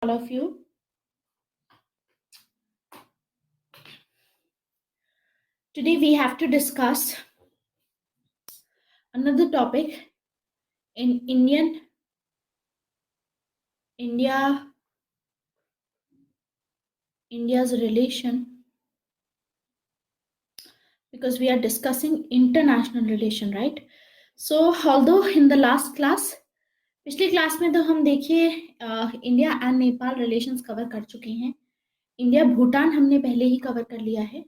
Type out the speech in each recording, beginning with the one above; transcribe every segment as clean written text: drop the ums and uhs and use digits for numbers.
all of you. Today we have to discuss another topic in India's relation, because we are discussing international relation, right? So although in the last class, पिछली class में तो हम देखिए India and Nepal relations cover कर चुके हैं. India Bhutan हमने पहले ही कवर कर लिया है.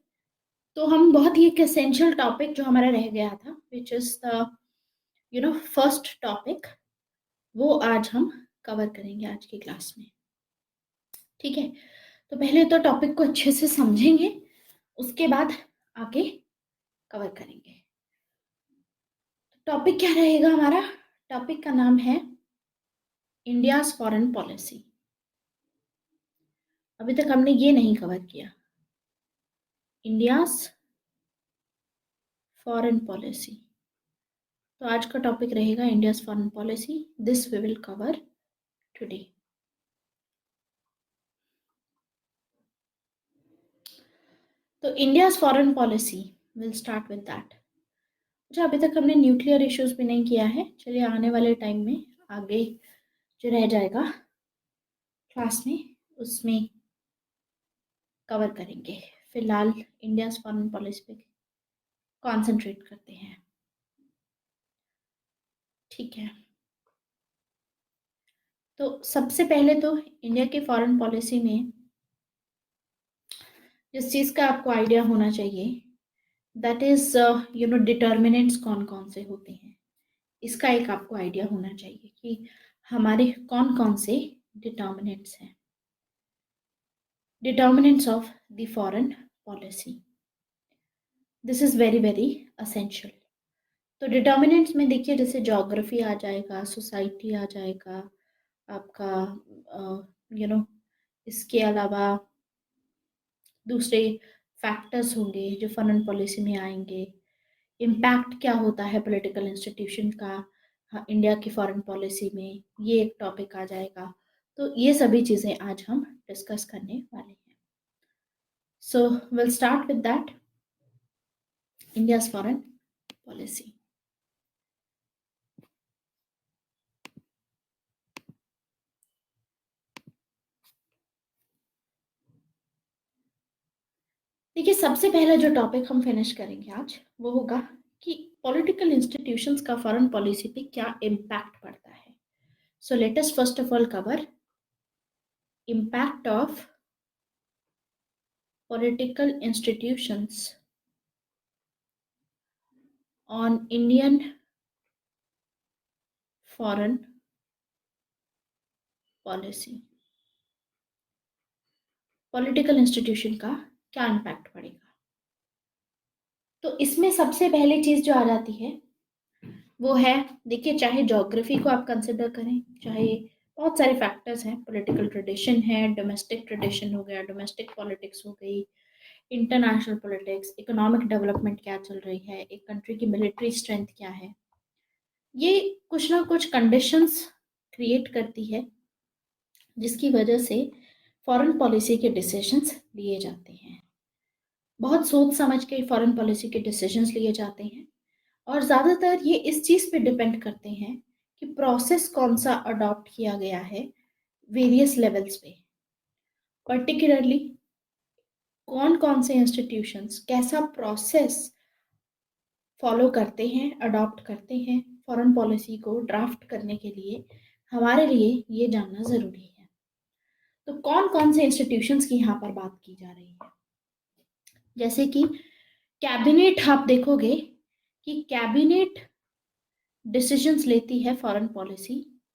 तो हम बहुत ही एक एसेंशियल टॉपिक जो हमारा रह गया था, which is the first topic, वो आज हम कवर करेंगे आज की क्लास में. ठीक है, तो पहले तो टॉपिक को अच्छे से समझेंगे, उसके बाद आगे कवर करेंगे. टॉपिक क्या रहेगा हमारा? टॉपिक का नाम है इंडियाज फॉरेन पॉलिसी. अभी तक हमने ये नहीं कवर किया, इंडियाज फॉरेन पॉलिसी. तो आज का टॉपिक रहेगा India's foreign policy. This we will cover today. तो India's foreign policy will start with that. अच्छा, अभी तक हमने न्यूक्लियर इश्यूज भी नहीं किया है. चलिए आने वाले टाइम में आगे जो रह जाएगा क्लास में उसमें कवर करेंगे. फिलहाल इंडियाज फॉरेन पॉलिसी पे कॉन्सेंट्रेट करते हैं. ठीक है, तो सबसे पहले तो इंडिया की फॉरेन पॉलिसी में जिस चीज़ का आपको आइडिया होना चाहिए, दैट इज डिटर्मिनेंट्स कौन कौन से होते हैं. इसका एक आपको आइडिया होना चाहिए कि हमारे कौन कौन से डिटर्मिनेंट्स हैं. Determinants of the foreign policy, this is very very essential. तो डिटर्मिनेंट्स में देखिए, जैसे ज्योग्राफी आ जाएगा, सोसाइटी आ जाएगा आपका, इसके अलावा दूसरे फैक्टर्स होंगे जो फॉरेन पॉलिसी में आएंगे. इम्पैक्ट क्या होता है पॉलिटिकल इंस्टीट्यूशन का इंडिया की फॉरेन पॉलिसी में, ये एक टॉपिक आ जाएगा. तो ये सभी चीज़ें आज हम डिस्कस करने वाले हैं. So will start with that, India's foreign policy. देखिए, सबसे पहला जो टॉपिक हम फिनिश करेंगे आज वो होगा कि पॉलिटिकल इंस्टीट्यूशंस का फॉरेन पॉलिसी पे क्या इम्पैक्ट पड़ता है. So let us first of all cover impact of political institutions on Indian foreign policy. Political institution का क्या इम्पैक्ट पड़ेगा. तो इसमें सबसे पहले चीज जो आ जाती है वो है, देखिए, चाहे ज्योग्राफी को आप कंसिडर करें, चाहे बहुत सारे फैक्टर्स हैं. पॉलिटिकल ट्रेडिशन है, डोमेस्टिक ट्रेडिशन हो गया, डोमेस्टिक पॉलिटिक्स हो गई, इंटरनेशनल पॉलिटिक्स, इकोनॉमिक डेवलपमेंट क्या चल रही है, एक कंट्री की मिलिट्री स्ट्रेंथ क्या है. ये कुछ ना कुछ कंडीशंस क्रिएट करती है जिसकी वजह से फॉरेन पॉलिसी के डिसीजंस लिए जाते हैं. बहुत सोच समझ के फॉरेन पॉलिसी के डिसीजंस लिए जाते हैं, और ज़्यादातर ये इस चीज़ पे डिपेंड करते हैं कि प्रोसेस कौन सा अडॉप्ट किया गया है वेरियस लेवल्स पे. पर्टिकुलरली कौन कौन से इंस्टीट्यूशंस कैसा प्रोसेस फॉलो करते हैं, अडॉप्ट करते हैं फॉरेन पॉलिसी को ड्राफ्ट करने के लिए, हमारे लिए ये जानना ज़रूरी है. तो कौन कौन से इंस्टीट्यूशंस की यहाँ पर बात की जा रही है, जैसे कि कैबिनेट. आप देखोगे कि कैबिनेट डिसीजंस लेती है फॉरेन पॉलिसी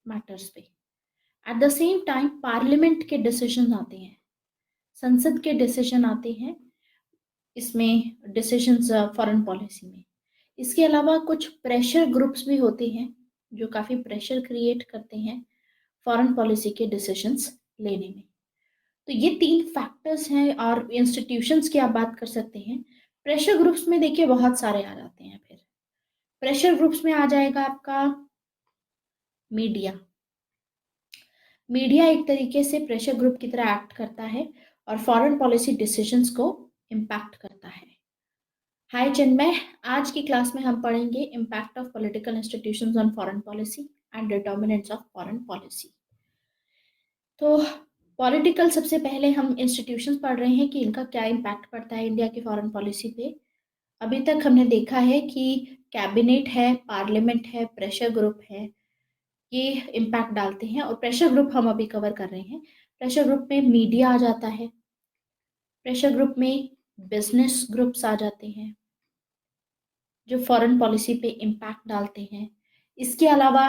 मैटर्स पे. Eight the same time parliament के डिसीजन आते हैं, संसद के डिसीजन आते हैं इसमें डिसीजंस फॉरेन पॉलिसी में. इसके अलावा कुछ प्रेशर ग्रुप्स भी होते हैं जो काफ़ी प्रेशर क्रिएट करते हैं फॉरेन पॉलिसी के डिसीजंस लेने में. तो ये 3 फैक्टर्स हैं. और इंस्टीट्यूशंस की आप बात कर सकते हैं. प्रेशर ग्रुप्स में देखिए बहुत सारे आ जाते हैं. फिर प्रेशर ग्रुप्स में आ जाएगा आपका मीडिया. मीडिया एक तरीके से प्रेशर ग्रुप की तरह एक्ट करता है और फॉरेन पॉलिसी डिसीजंस को इम्पैक्ट करता है। हाय चिन्मय, आज की क्लास में हम पढ़ेंगे impact of political institutions on foreign policy and determinants of foreign policy. तो पॉलिटिकल, सबसे पहले हम इंस्टीट्यूशंस पढ़ रहे हैं कि इनका क्या इम्पैक्ट पड़ता है इंडिया की फॉरेन पॉलिसी पे। अभी तक हमने देखा है कि कैबिनेट है, पार्लियामेंट है, प्रेशर ग्रुप है, ये इम्पैक्ट डालते हैं। और प्रेशर ग्रुप हम अभी कवर कर रहे हैं। प्रेशर ग्रुप में मीडिया आ जाता है, प्रेशर ग्रुप में बिजनेस ग्रुप्स आ जाते हैं जो फॉरेन पॉलिसी पे इम्पैक्ट डालते हैं। इसके अलावा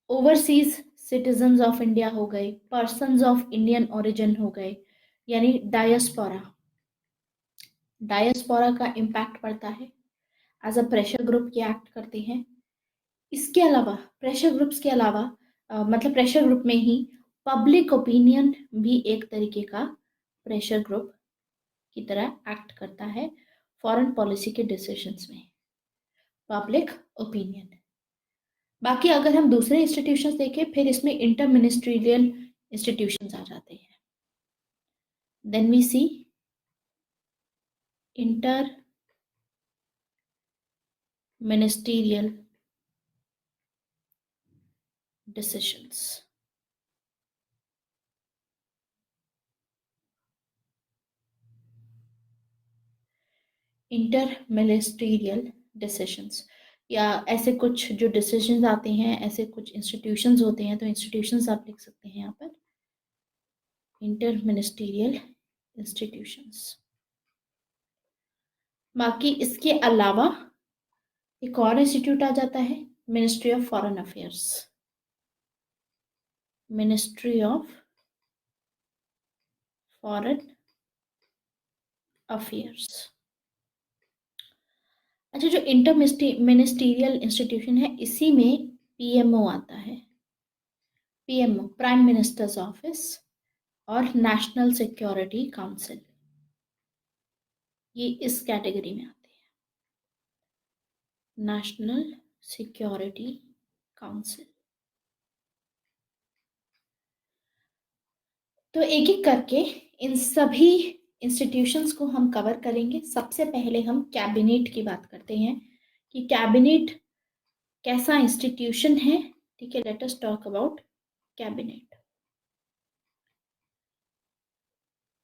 ओवरसीज सिटीजन्स ऑफ इंडिया हो गए, पर्सन्स ऑफ इंडियन ओरिजिन हो गए, यानी डायस्पोरा। डायस्पोरा का इम्पैक्ट पड़ता है, एज अ प्रेशर ग्रुप ये एक्ट करते हैं। इसके अलावा प्रेशर ग्रुप्स के अलावा मतलब प्रेशर ग्रुप में ही पब्लिक ओपिनियन भी एक तरीके का प्रेशर ग्रुप की तरह एक्ट करता है फॉरेन पॉलिसी के डिसीजंस में। Public opinion. बाकी अगर हम दूसरे इंस्टीट्यूशंस देखें, फिर इसमें इंटर मिनिस्ट्रियल इंस्टीट्यूशंस आ जाते हैं। Then we see inter ministerial decisions. Inter ministerial decisions, या ऐसे कुछ जो डिसीजंस आते हैं, ऐसे कुछ इंस्टीट्यूशंस होते हैं, तो इंस्टीट्यूशंस आप लिख सकते हैं यहाँ पर, इंटर मिनिस्ट्रियल इंस्टीट्यूशंस। बाकी इसके अलावा एक और इंस्टीट्यूट आ जाता है, ministry of foreign affairs. Ministry of foreign affairs. अच्छा, जो इंटर मिनिस्ट्रियल इंस्टीट्यूशन है, इसी में पीएमओ आता है। पीएमओ, प्राइम मिनिस्टर्स ऑफिस, और नेशनल सिक्योरिटी काउंसिल, ये इस कैटेगरी में आते हैं। National Security council. तो एक एक करके इन सभी इंस्टीट्यूशंस को हम कवर करेंगे। सबसे पहले हम कैबिनेट की बात करते हैं कि कैबिनेट कैसा इंस्टीट्यूशन है। ठीक है, late us talk about cabinet.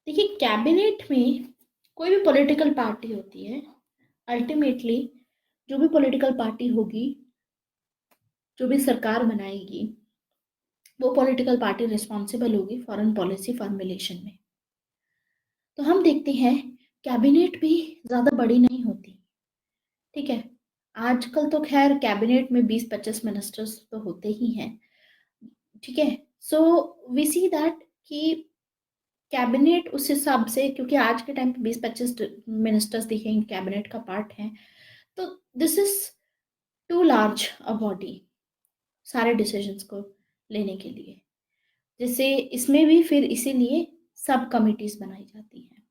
देखिए, कैबिनेट में कोई भी पॉलिटिकल पार्टी होती है, अल्टीमेटली जो भी पॉलिटिकल पार्टी होगी, जो भी सरकार बनाएगी, वो पॉलिटिकल पार्टी रिस्पॉन्सिबल होगी फॉरेन पॉलिसी फॉर्मुलेशन में। तो हम देखते हैं कैबिनेट भी ज़्यादा बड़ी नहीं होती। ठीक है, आजकल तो खैर कैबिनेट में 20-25 मिनिस्टर्स तो होते ही हैं। ठीक है, सो वी सी दैट कि कैबिनेट उस हिसाब से, क्योंकि आज के टाइम पे 20-25 मिनिस्टर्स दिखेंगे कैबिनेट का पार्ट हैं, तो this is too large a body सारे डिसीजंस को लेने के लिए। जैसे इसमें भी फिर इसीलिए सब कमिटीज बनाई जाती हैं।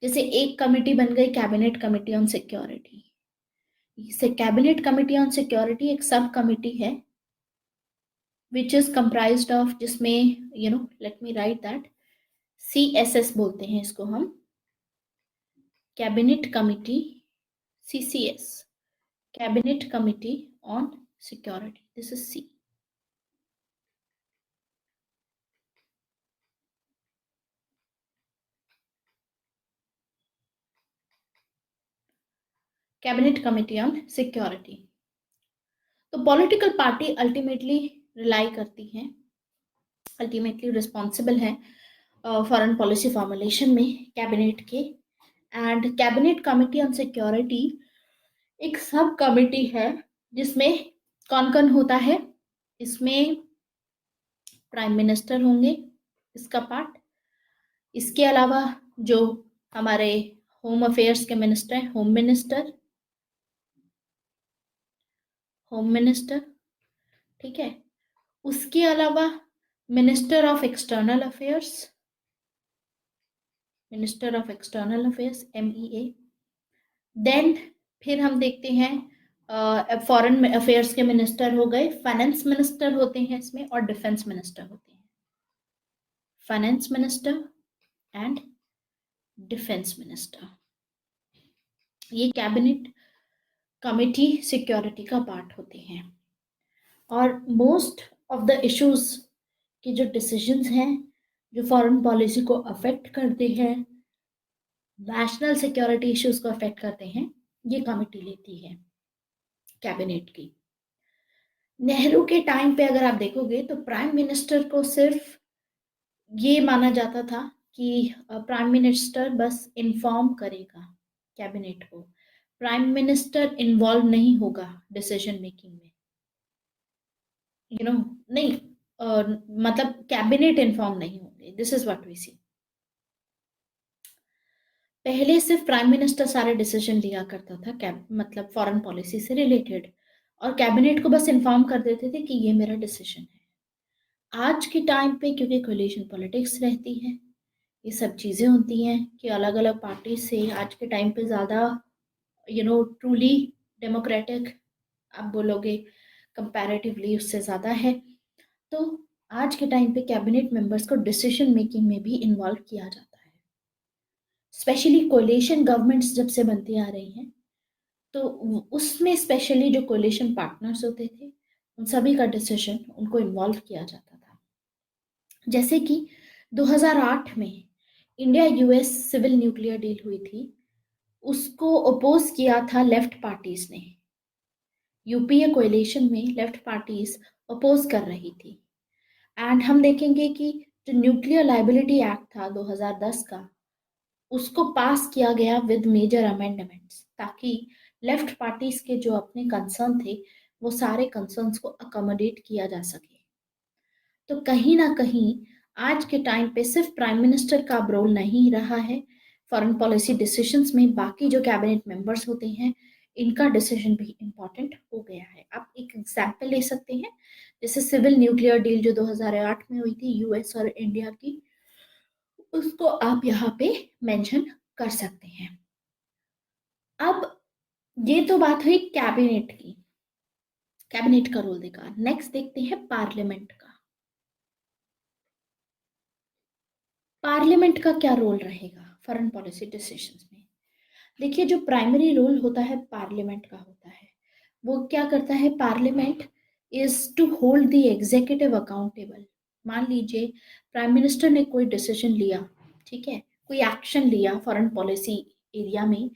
जैसे एक कमिटी बन गई कैबिनेट कमिटी ऑन सिक्योरिटी। से कैबिनेट कमिटी ऑन सिक्योरिटी एक सब कमिटी है विच इज कंप्राइज्ड ऑफ, जिसमें let me right that, CSS बोलते हैं इसको हम, cabinet committee, CCS, cabinet committee on security, this is C। Cabinet committee on security. तो पॉलिटिकल पार्टी अल्टीमेटली रिलाई करती हैं, अल्टीमेटली रिस्पॉन्सिबल है फॉरेन पॉलिसी फॉर्मुलेशन में कैबिनेट के। And cabinet committee on security एक सब कमिटी है जिसमें कौन कौन होता है। इसमें प्राइम मिनिस्टर होंगे, इसका पार्ट। इसके अलावा जो हमारे होम अफेयर्स के मिनिस्टर हैं, होम मिनिस्टर, होम मिनिस्टर। ठीक है, उसके अलावा minister of external affairs, minister of external affairs, MEA। Then फिर हम देखते हैं फॉरेन अफेयर्स के मिनिस्टर हो गए, फाइनेंस मिनिस्टर होते हैं इसमें, और डिफेंस मिनिस्टर होते हैं। Finance minister and defence minister, ये कैबिनेट कमिटी सिक्योरिटी का पार्ट होते हैं। और मोस्ट ऑफ द इश्यूज के जो डिसीजंस हैं, जो फॉरेन पॉलिसी को अफेक्ट करते हैं, नेशनल सिक्योरिटी इश्यूज को अफेक्ट करते हैं, ये कमिटी लेती है कैबिनेट की। नेहरू के टाइम पे अगर आप देखोगे तो प्राइम मिनिस्टर को सिर्फ ये माना जाता था कि प्राइम मिनिस्टर बस इन्फॉर्म करेगा कैबिनेट को, प्राइम मिनिस्टर इन्वॉल्व नहीं होगा डिसीजन मेकिंग में, नहीं, मतलब कैबिनेट इन्फॉर्म नहीं होंगे। दिस इज व्हाट वी सी। पहले सिर्फ प्राइम मिनिस्टर सारे डिसीजन लिया करता था, मतलब फॉरेन पॉलिसी से रिलेटेड, और कैबिनेट को बस इन्फॉर्म कर देते थे कि ये मेरा डिसीजन है। आज के टाइम पे क्योंकि कोलिशन पॉलिटिक्स रहती है, ये सब चीज़ें होती हैं कि अलग अलग पार्टी से आज के टाइम पे ज़्यादा ट्रूली डेमोक्रेटिक आप बोलोगे कंपैरेटिवली उससे ज़्यादा है। तो आज के टाइम पे कैबिनेट मेंबर्स को डिसीजन मेकिंग में भी इन्वॉल्व किया जाता है। स्पेशली कोलिशन गवर्नमेंट्स जब से बनती आ रही हैं, तो उसमें स्पेशली जो कोलिशन पार्टनर्स होते थे, उन सभी का डिसीजन उनको इन्वॉल्व किया जाता था। जैसे कि 2008 में India US civil nuclear deal हुई थी, उसको अपोज किया था लेफ्ट पार्टीज ने। यूपीए कोएलिशन में लेफ्ट पार्टीज अपोज कर रही थी। एंड हम देखेंगे कि जो न्यूक्लियर लाइबिलिटी एक्ट था 2010 का, उसको पास किया गया विद मेजर अमेंडमेंट्स, ताकि लेफ्ट पार्टीज के जो अपने कंसर्न थे वो सारे कंसर्न्स को अकोमोडेट किया जा सके। तो कहीं ना कहीं आज के टाइम पे सिर्फ प्राइम मिनिस्टर का अब रोल नहीं रहा है फॉरेन पॉलिसी डिसीजंस में, बाकी जो कैबिनेट मेंबर्स होते हैं इनका डिसीजन भी इम्पोर्टेंट हो गया है। आप एक एग्जाम्पल ले सकते हैं, जैसे सिविल न्यूक्लियर डील जो 2008 में हुई थी यूएस और इंडिया की, उसको आप यहाँ पे मेंशन कर सकते हैं। अब ये तो बात हुई कैबिनेट की, कैबिनेट का रोल देखा। नेक्स्ट देखते हैं पार्लियामेंट का। पार्लियामेंट का क्या रोल रहेगा फॉरेन पॉलिसी डिसीजंस में? देखिए, जो प्राइमरी रोल होता है पार्लियामेंट का होता है, वो क्या करता है? Parliament is to hold the executive accountable. मान लीजिए प्राइम मिनिस्टर ने कोई डिसीजन लिया, ठीक है, कोई एक्शन लिया फॉरेन पॉलिसी एरिया में,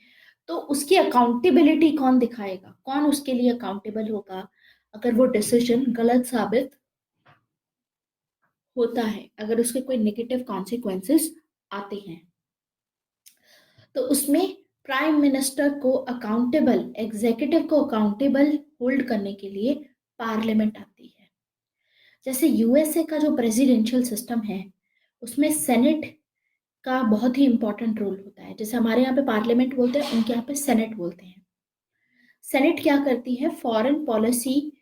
तो उसकी अकाउंटेबिलिटी कौन दिखाएगा, कौन उसके लिए अकाउंटेबल होगा अगर वो डिसीजन गलत साबित होता है, अगर उसके कोई नेगेटिव कॉन्सिक्वेंसेस आते हैं। तो उसमें प्राइम मिनिस्टर को अकाउंटेबल, एग्जीक्यूटिव को अकाउंटेबल होल्ड करने के लिए पार्लियामेंट आती है। जैसे यूएसए का जो प्रेसिडेंशियल सिस्टम है, उसमें सेनेट का बहुत ही इंपॉर्टेंट रोल होता है। जैसे हमारे यहाँ पे पार्लियामेंट बोलते हैं, उनके यहाँ पे सेनेट बोलते हैं। सेनेट क्या करती है? फॉरेन पॉलिसी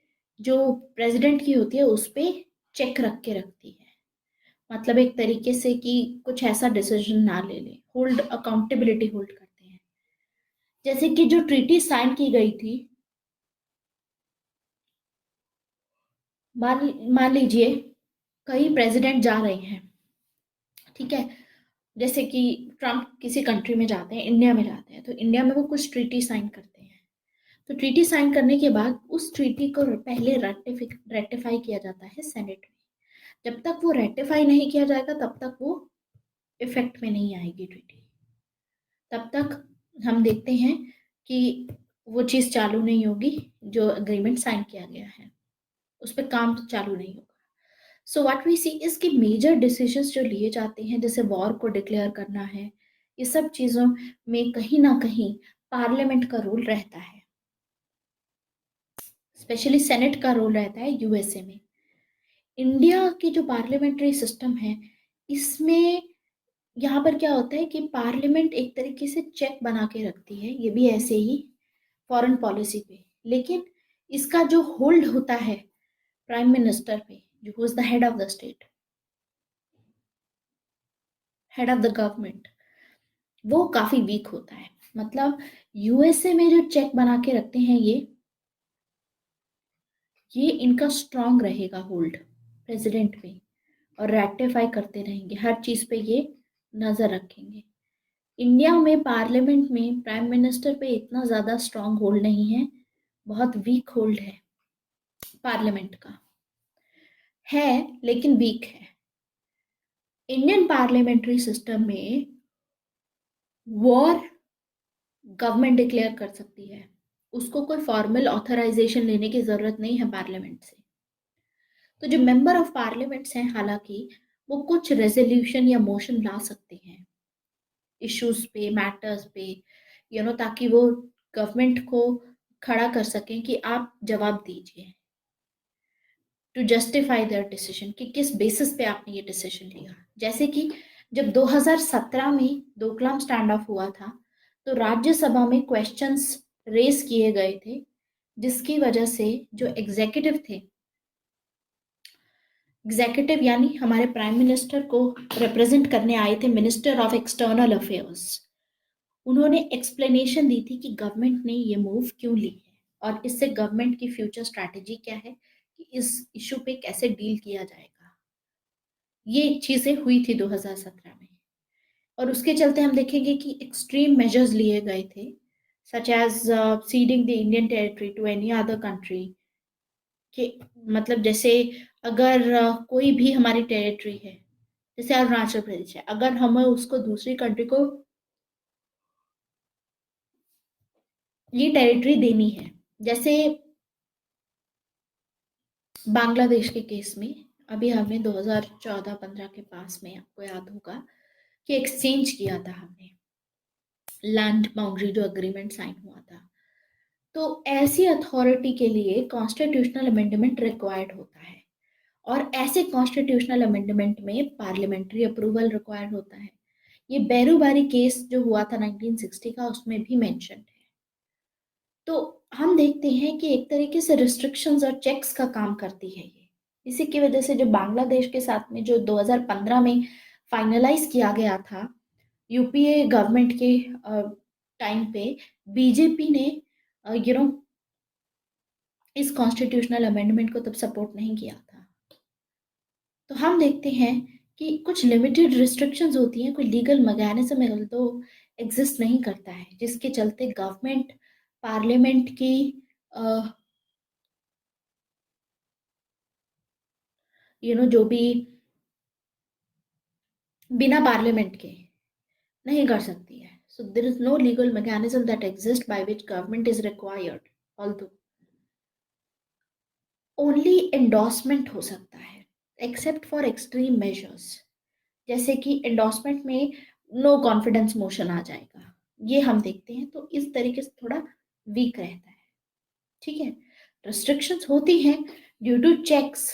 जो प्रेसिडेंट की होती है उस पर चेक रख के रखती है, मतलब एक तरीके से कि कुछ ऐसा डिसीजन ना ले ले, होल्ड, अकाउंटेबिलिटी होल्ड करते हैं। जैसे कि जो ट्रीटी साइन की गई थी, मान मान लीजिए कई प्रेसिडेंट जा रहे हैं, ठीक है, जैसे कि ट्रम्प किसी कंट्री में जाते हैं, इंडिया में जाते हैं, तो इंडिया में वो कुछ ट्रीटी साइन करते हैं। तो ट्रीटी साइन करने के बाद उस ट्रीटी को पहले रेटिफाई किया जाता है सेनेट में। जब तक वो रेटिफाई नहीं किया जाएगा तब तक वो इफेक्ट में नहीं आएगी ट्रीटी। तब तक हम देखते हैं कि वो चीज़ चालू नहीं होगी, जो अग्रीमेंट साइन किया गया है उस पर काम चालू नहीं होगा। So what we see is कि मेजर डिसीजंस जो लिए जाते हैं, जैसे वॉर को डिक्लेयर करना है, ये सब चीज़ों में कहीं ना कहीं पार्लियामेंट का रोल रहता है। स्पेशली सेनेट का रोल रहता है यूएसए में। इंडिया की जो पार्लियामेंट्री सिस्टम है, इसमें यहाँ पर क्या होता है कि पार्लियामेंट एक तरीके से चेक बना के रखती है, ये भी ऐसे ही फॉरेन पॉलिसी पे, लेकिन इसका जो होल्ड होता है प्राइम मिनिस्टर पे, जो is the head of the state, head of the government, वो काफी वीक होता है। मतलब यूएसए में जो चेक बना के रखते हैं ये ये इनका स्ट्रांग रहेगा होल्ड प्रेसिडेंट पे, और रेक्टिफाई करते रहेंगे हर चीज पे, ये नजर रखेंगे। इंडिया में पार्लियामेंट में प्राइम मिनिस्टर पे इतना ज्यादा स्ट्रांग होल्ड नहीं है, बहुत वीक होल्ड है पार्लियामेंट का, है लेकिन वीक है। इंडियन पार्लियामेंट्री सिस्टम में वॉर गवर्नमेंट डिक्लेयर कर सकती है, उसको कोई फॉर्मल ऑथराइजेशन लेने की जरूरत नहीं है पार्लियामेंट से। तो जो मेंबर ऑफ पार्लियामेंट्स हैं, हालांकि वो कुछ रेजोल्यूशन या मोशन ला सकते हैं इश्यूज पे, मैटर्स पे, ताकि वो गवर्नमेंट को खड़ा कर सकें कि आप जवाब दीजिए, टू जस्टिफाई देयर डिसीजन, कि किस बेसिस पे आपने ये डिसीजन लिया। जैसे कि जब 2017 में डोकलाम स्टैंड ऑफ हुआ था, तो राज्यसभा में क्वेश्चंस रेस किए गए थे, जिसकी वजह से जो एग्जीक्यूटिव यानी हमारे प्राइम मिनिस्टर को रिप्रेजेंट करने आए थे मिनिस्टर ऑफ एक्सटर्नल अफेयर्स, उन्होंने एक्सप्लेनेशन दी थी कि गवर्नमेंट ने ये मूव क्यों ली है और इससे गवर्नमेंट की फ्यूचर स्ट्रैटेजी क्या है, कि इस इशू पे कैसे डील किया जाएगा। ये चीजें हुई थी 2017 में, और उसके चलते हम देखेंगे कि एक्सट्रीम मेजर्स लिए गए थे, such as ceding the Indian territory to any other country, कि मतलब जैसे अगर कोई भी हमारी टेरिटरी है, जैसे अरुणाचल प्रदेश है, अगर हमें उसको दूसरी कंट्री को ये टेरिटरी देनी है, जैसे बांग्लादेश के केस में अभी हमने 2014-15 के पास में, आपको याद होगा कि एक्सचेंज किया था हमने, लैंड बाउंड्री जो अग्रीमेंट साइन हुआ था। तो ऐसी अथॉरिटी के लिए कॉन्स्टिट्यूशनल अमेंडमेंट रिक्वायर्ड होता है, और ऐसे कॉन्स्टिट्यूशनल अमेंडमेंट में पार्लियामेंट्री अप्रूवल रिक्वायर्ड होता है। ये बेरूबारी केस जो हुआ था 1960 का, उसमें भी मेंशन है। तो हम देखते हैं कि एक तरीके से रिस्ट्रिक्शंस और चेक्स का काम करती है ये। इसी की वजह से जो बांग्लादेश के साथ में जो 2015 में फाइनलाइज किया गया था यूपीए गवर्नमेंट के टाइम पे, बीजेपी ने यू नो इस कॉन्स्टिट्यूशनल अमेंडमेंट को तब सपोर्ट नहीं किया था। तो हम देखते हैं कि कुछ लिमिटेड रिस्ट्रिक्शंस होती हैं, कोई लीगल मैकेनिज्म तो एग्जिस्ट नहीं करता है, जिसके चलते गवर्नमेंट पार्लियामेंट की जो भी बिना पार्लियामेंट के नहीं कर सकती है। So there is no legal mechanism that exist by which government is required, although only endorsement हो सकता है, एक्सेप्ट फॉर एक्सट्रीम मेजर्स। जैसे कि एंडोर्समेंट में नो कॉन्फिडेंस मोशन आ जाएगा, ये हम देखते हैं। तो इस तरीके से थोड़ा वीक रहता है, ठीक है। रिस्ट्रिक्शंस होती हैं ड्यू टू चेक्स।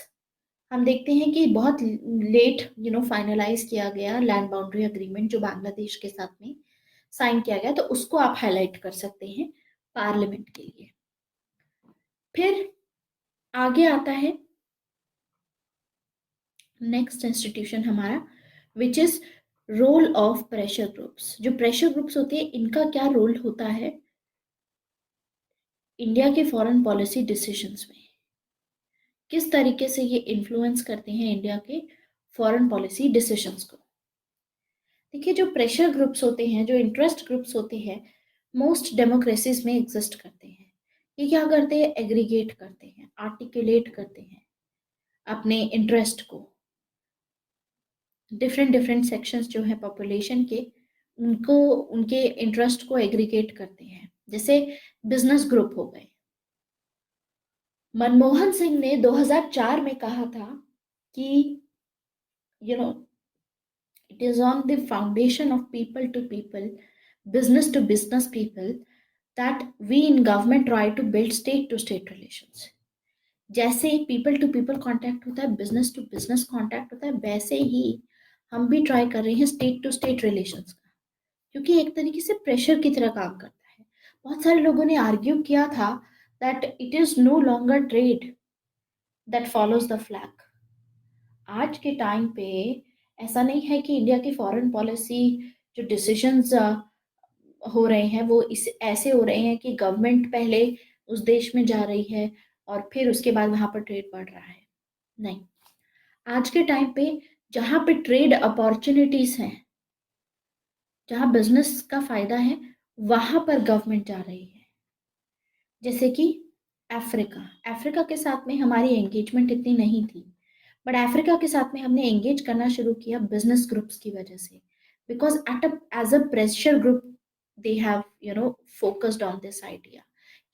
हम देखते हैं कि बहुत लेट फाइनलाइज किया गया लैंड बाउंड्री अग्रीमेंट जो बांग्लादेश के साथ में साइन किया गया, तो उसको आप हाईलाइट कर सकते हैं पार्लियामेंट के लिए। फिर आगे आता है नेक्स्ट इंस्टीट्यूशन हमारा, which is role of pressure groups. जो प्रेशर ग्रुप्स होते हैं, इनका क्या रोल होता है इंडिया के फॉरेन पॉलिसी डिसीजंस में, किस तरीके से ये इन्फ्लुएंस करते हैं इंडिया के फॉरेन पॉलिसी डिसीजंस को। देखिए, जो प्रेशर ग्रुप्स होते हैं, जो इंटरेस्ट ग्रुप्स होते हैं, मोस्ट डेमोक्रेसीज में एग्जिस्ट करते हैं। ये क्या करते हैं, एग्रीगेट करते हैं, आर्टिकुलेट करते हैं अपने इंटरेस्ट को। डिफरेंट डिफरेंट सेक्शंस जो है पॉपुलेशन के, उनको उनके इंटरेस्ट को एग्रीगेट करते हैं। जैसे बिजनेस ग्रुप हो गए। मनमोहन सिंह ने 2004 में कहा था कि you know it is on the foundation of people to people, business to business people, that we in government try to build state to state relations. जैसे पीपल टू पीपल कांटेक्ट होता है, बिजनेस टू बिजनेस कांटेक्ट होता है, वैसे ही हम भी try कर रहे हैं स्टेट टू स्टेट रिलेशंस का, क्योंकि एक तरीके से प्रेशर की तरह काम करता है। बहुत सारे लोगों ने आर्ग्यू किया था that it is no longer trade that follows the flag. आज के टाइम पे ऐसा नहीं है कि इंडिया की फॉरेन पॉलिसी जो डिसीजंस हो रहे हैं वो इस ऐसे हो रहे हैं कि गवर्नमेंट पहले उस देश में जा रही है और फिर उसके बाद वहां पर ट्रेड बढ़ रहा है। नहीं, आज के टाइम पे जहां पे ट्रेड अपॉर्चुनिटीज हैं, जहां बिजनेस का फायदा है, वहां पर गवर्नमेंट जा रही है। जैसे कि अफ्रीका, अफ्रीका के साथ में हमारी एंगेजमेंट इतनी नहीं थी, बट अफ्रीका के साथ में हमने एंगेज करना शुरू किया बिजनेस ग्रुप्स की वजह से, because as a pressure group they have focused on this idea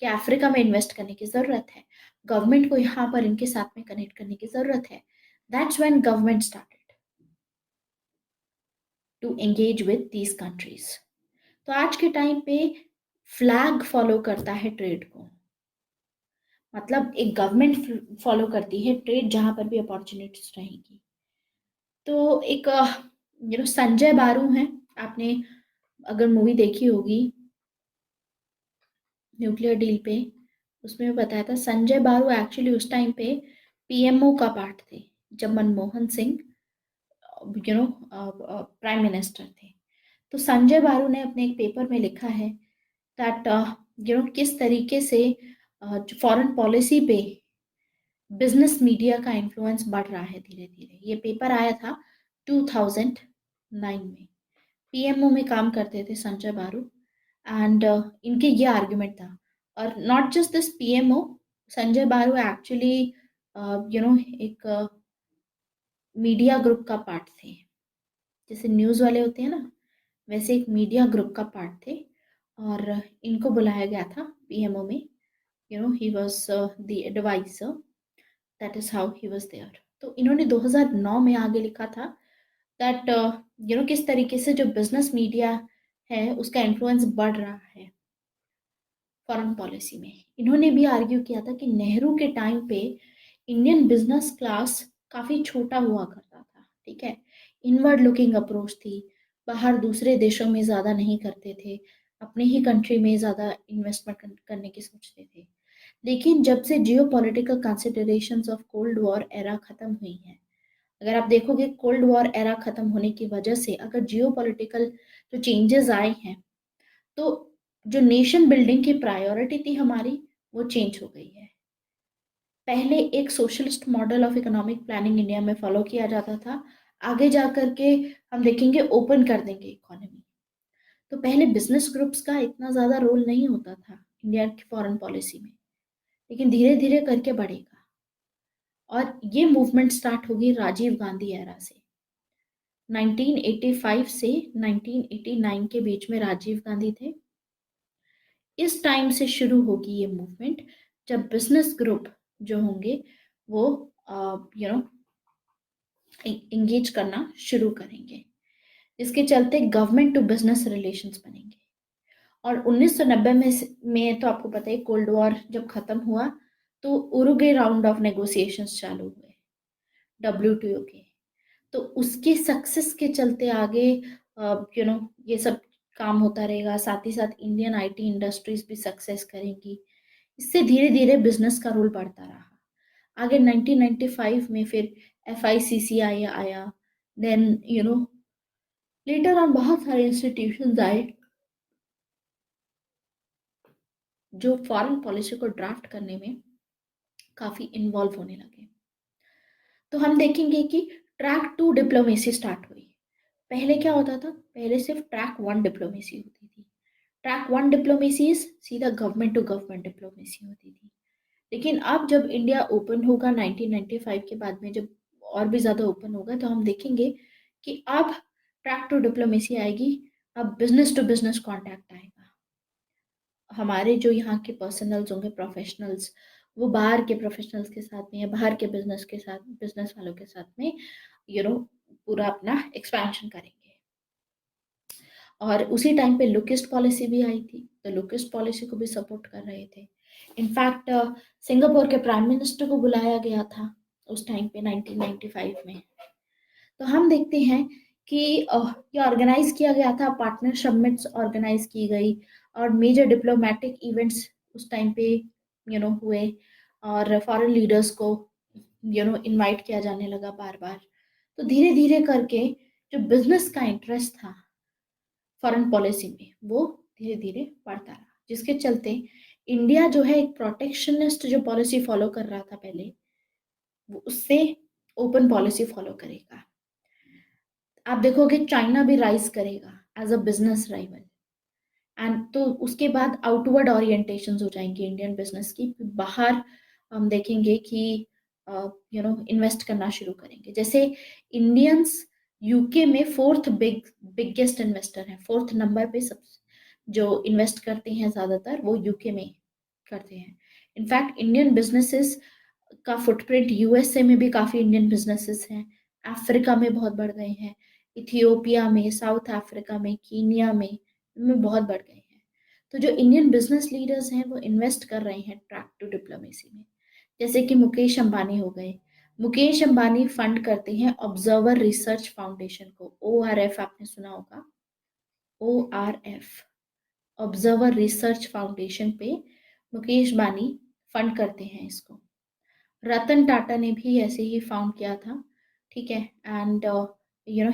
कि अफ्रीका में इन्वेस्ट करने की जरूरत है, गवर्नमेंट को यहाँ पर इनके साथ में कनेक्ट करने की जरूरत है। That's when government started to engage with these countries. तो आज के टाइम पे फ्लैग फॉलो करता है ट्रेड को, मतलब एक गवर्नमेंट फॉलो करती है ट्रेड जहां पर भी अपॉर्चुनिटीज रहेगी। तो एक संजय बारू हैं, आपने अगर मूवी देखी होगी न्यूक्लियर डील पे, उसमें बताया था संजय बारू एक्चुअली उस टाइम पे पीएमओ का पार्ट थे जब मनमोहन सिंह प्राइम मिनिस्टर थे। तो संजय बारू ने अपने एक पेपर में लिखा है दैट किस तरीके से फॉरेन पॉलिसी पे बिजनेस मीडिया का इन्फ्लुएंस बढ़ रहा है धीरे धीरे। ये पेपर आया था 2009 में। पीएमओ में काम करते थे संजय बारू, एंड इनके ये आर्गुमेंट था। और not just this PMO, Sanjay बारू एक्चुअली एक मीडिया ग्रुप का पार्ट थे। जैसे न्यूज़ वाले होते हैं ना, वैसे एक मीडिया ग्रुप का पार्ट थे, और इनको बुलाया गया था पीएमओ में। He was the adviser, that is how he was there. तो इन्होंने 2009 में आगे लिखा था दैट किस तरीके से जो बिजनेस मीडिया है उसका इन्फ्लुएंस बढ़ रहा है फॉरेन पॉलिसी में। इन्होंने भी आर्ग्यू किया था कि नेहरू के टाइम पे इंडियन बिजनेस क्लास काफी छोटा हुआ करता था, ठीक है, इनवर्ड लुकिंग अप्रोच थी, बाहर दूसरे देशों में ज्यादा नहीं करते थे, अपने ही कंट्री में ज्यादा इन्वेस्टमेंट करने की सोचते थे। लेकिन जब से जियो political considerations of cold war era खत्म हुई है, अगर आप देखोगे कोल्ड वॉर एरा खत्म होने की वजह से अगर जियो पॉलिटिकल जो चेंजेस आए हैं, तो जो नेशन बिल्डिंग की प्रायोरिटी थी हमारी, वो चेंज हो गई है। पहले एक socialist model of economic planning India में फॉलो किया जाता था, आगे जा करके हम देखेंगे ओपन कर देंगे इकोनॉमी। तो पहले बिजनेस ग्रुप्स का इतना ज्यादा रोल नहीं होता था इंडिया की फॉरेन पॉलिसी में, लेकिन धीरे धीरे करके बढ़ेगा। और ये मूवमेंट स्टार्ट होगी राजीव गांधी एरा से। 1985 से 1989 के बीच में राजीव गांधी थे। इस टाइम से शुरू होगी ये मूवमेंट, जब बिजनेस ग्रुप जो होंगे वो एंगेज करना शुरू करेंगे, इसके चलते गवर्नमेंट टू बिजनेस रिलेशंस बनेंगे। और 1990 में तो आपको पता है कोल्ड वॉर जब खत्म हुआ तो उरुग्वे राउंड ऑफ नेगोशिएशंस चालू हुए WTO के। तो उसके सक्सेस के चलते आगे ये सब काम होता रहेगा, साथ ही साथ इंडियन आईटी इंडस्ट्रीज भी सक्सेस करेंगी। इससे धीरे धीरे बिजनेस का रोल बढ़ता रहा। आगे 1995 में फिर FICCI आया, देन लेटर ऑन बहुत सारे इंस्टीट्यूशंस आए जो फॉरेन पॉलिसी को ड्राफ्ट करने में काफी इन्वॉल्व होने लगे। तो हम देखेंगे कि ट्रैक 2 डिप्लोमेसी स्टार्ट हुई। पहले क्या होता था, पहले सिर्फ ट्रैक 1 डिप्लोमेसी होती थी। ट्रैक 1 डिप्लोमेसी सीधा गवर्नमेंट टू गवर्नमेंट डिप्लोमेसी होती थी। लेकिन अब जब इंडिया ओपन होगा 1995 के बाद में, जब और भी ज्यादा ओपन होगा, तो हम देखेंगे कि अब ट्रैक 2 डिप्लोमेसी आएगी। अब बिजनेस टू बिजनेस कॉन्टैक्ट आएगा। हमारे जो यहाँ के पर्सनल्स होंगे, प्रोफेशनल्स, वो बाहर के प्रोफेशनल्स के साथ में या बाहर के बिजनेस के साथ, बिजनेस वालों के साथ में पूरा अपना एक्सपेंशन करेंगे। और उसी टाइम पे लुकिस्ट पॉलिसी भी आई थी, तो लुकिस्ट पॉलिसी को भी सपोर्ट कर रहे थे। इनफैक्ट सिंगापुर के प्राइम मिनिस्टर को बुलाया गया था उस टाइम पे 1995 में। तो हम देखते हैं कि ये ऑर्गेनाइज किया गया था, पार्टनर समिट्स ऑर्गेनाइज की गई, और मेजर डिप्लोमेटिक इवेंट्स उस टाइम पे हुए, और फॉरेन लीडर्स को इनवाइट किया जाने लगा बार बार। तो धीरे धीरे करके जो बिजनेस का इंटरेस्ट था फॉरेन पॉलिसी में, वो धीरे धीरे बढ़ता रहा, जिसके चलते इंडिया जो है एक प्रोटेक्शनिस्ट जो पॉलिसी फॉलो कर रहा था पहले, वो उससे ओपन पॉलिसी फॉलो करेगा। आप देखोगे चाइना भी राइज करेगा as a business rival, and तो उसके बाद आउटवर्ड ओरिएंटेशन हो जाएंगी इंडियन बिजनेस की। बाहर हम देखेंगे कि इन्वेस्ट करना शुरू करेंगे। जैसे इंडियंस यूके में फोर्थ बिगेस्ट इन्वेस्टर हैं, फोर्थ नंबर पे सब जो इन्वेस्ट करते हैं ज़्यादातर वो यूके में करते हैं। इनफैक्ट इंडियन बिजनेसेस का फुटप्रिंट यूएसए में भी काफ़ी इंडियन बिजनेसेस हैं, अफ्रीका में बहुत बढ़ गए हैं, इथियोपिया में, साउथ अफ्रीका में, कीनिया में, इनमें बहुत बढ़ गए हैं। तो जो इंडियन बिजनेस लीडर्स हैं वो इन्वेस्ट कर रहे हैं ट्रैक टू डिप्लोमेसी में। जैसे कि मुकेश अंबानी हो गए। मुकेश अंबानी फंड करते हैं ऑब्जर्वर रिसर्च फाउंडेशन को, ORF आपने सुना होगा, ORF, ऑब्जर्वर रिसर्च फाउंडेशन पे मुकेश अंबानी फंड करते हैं इसको। रतन टाटा ने भी ऐसे ही फाउंड किया था, ठीक है, and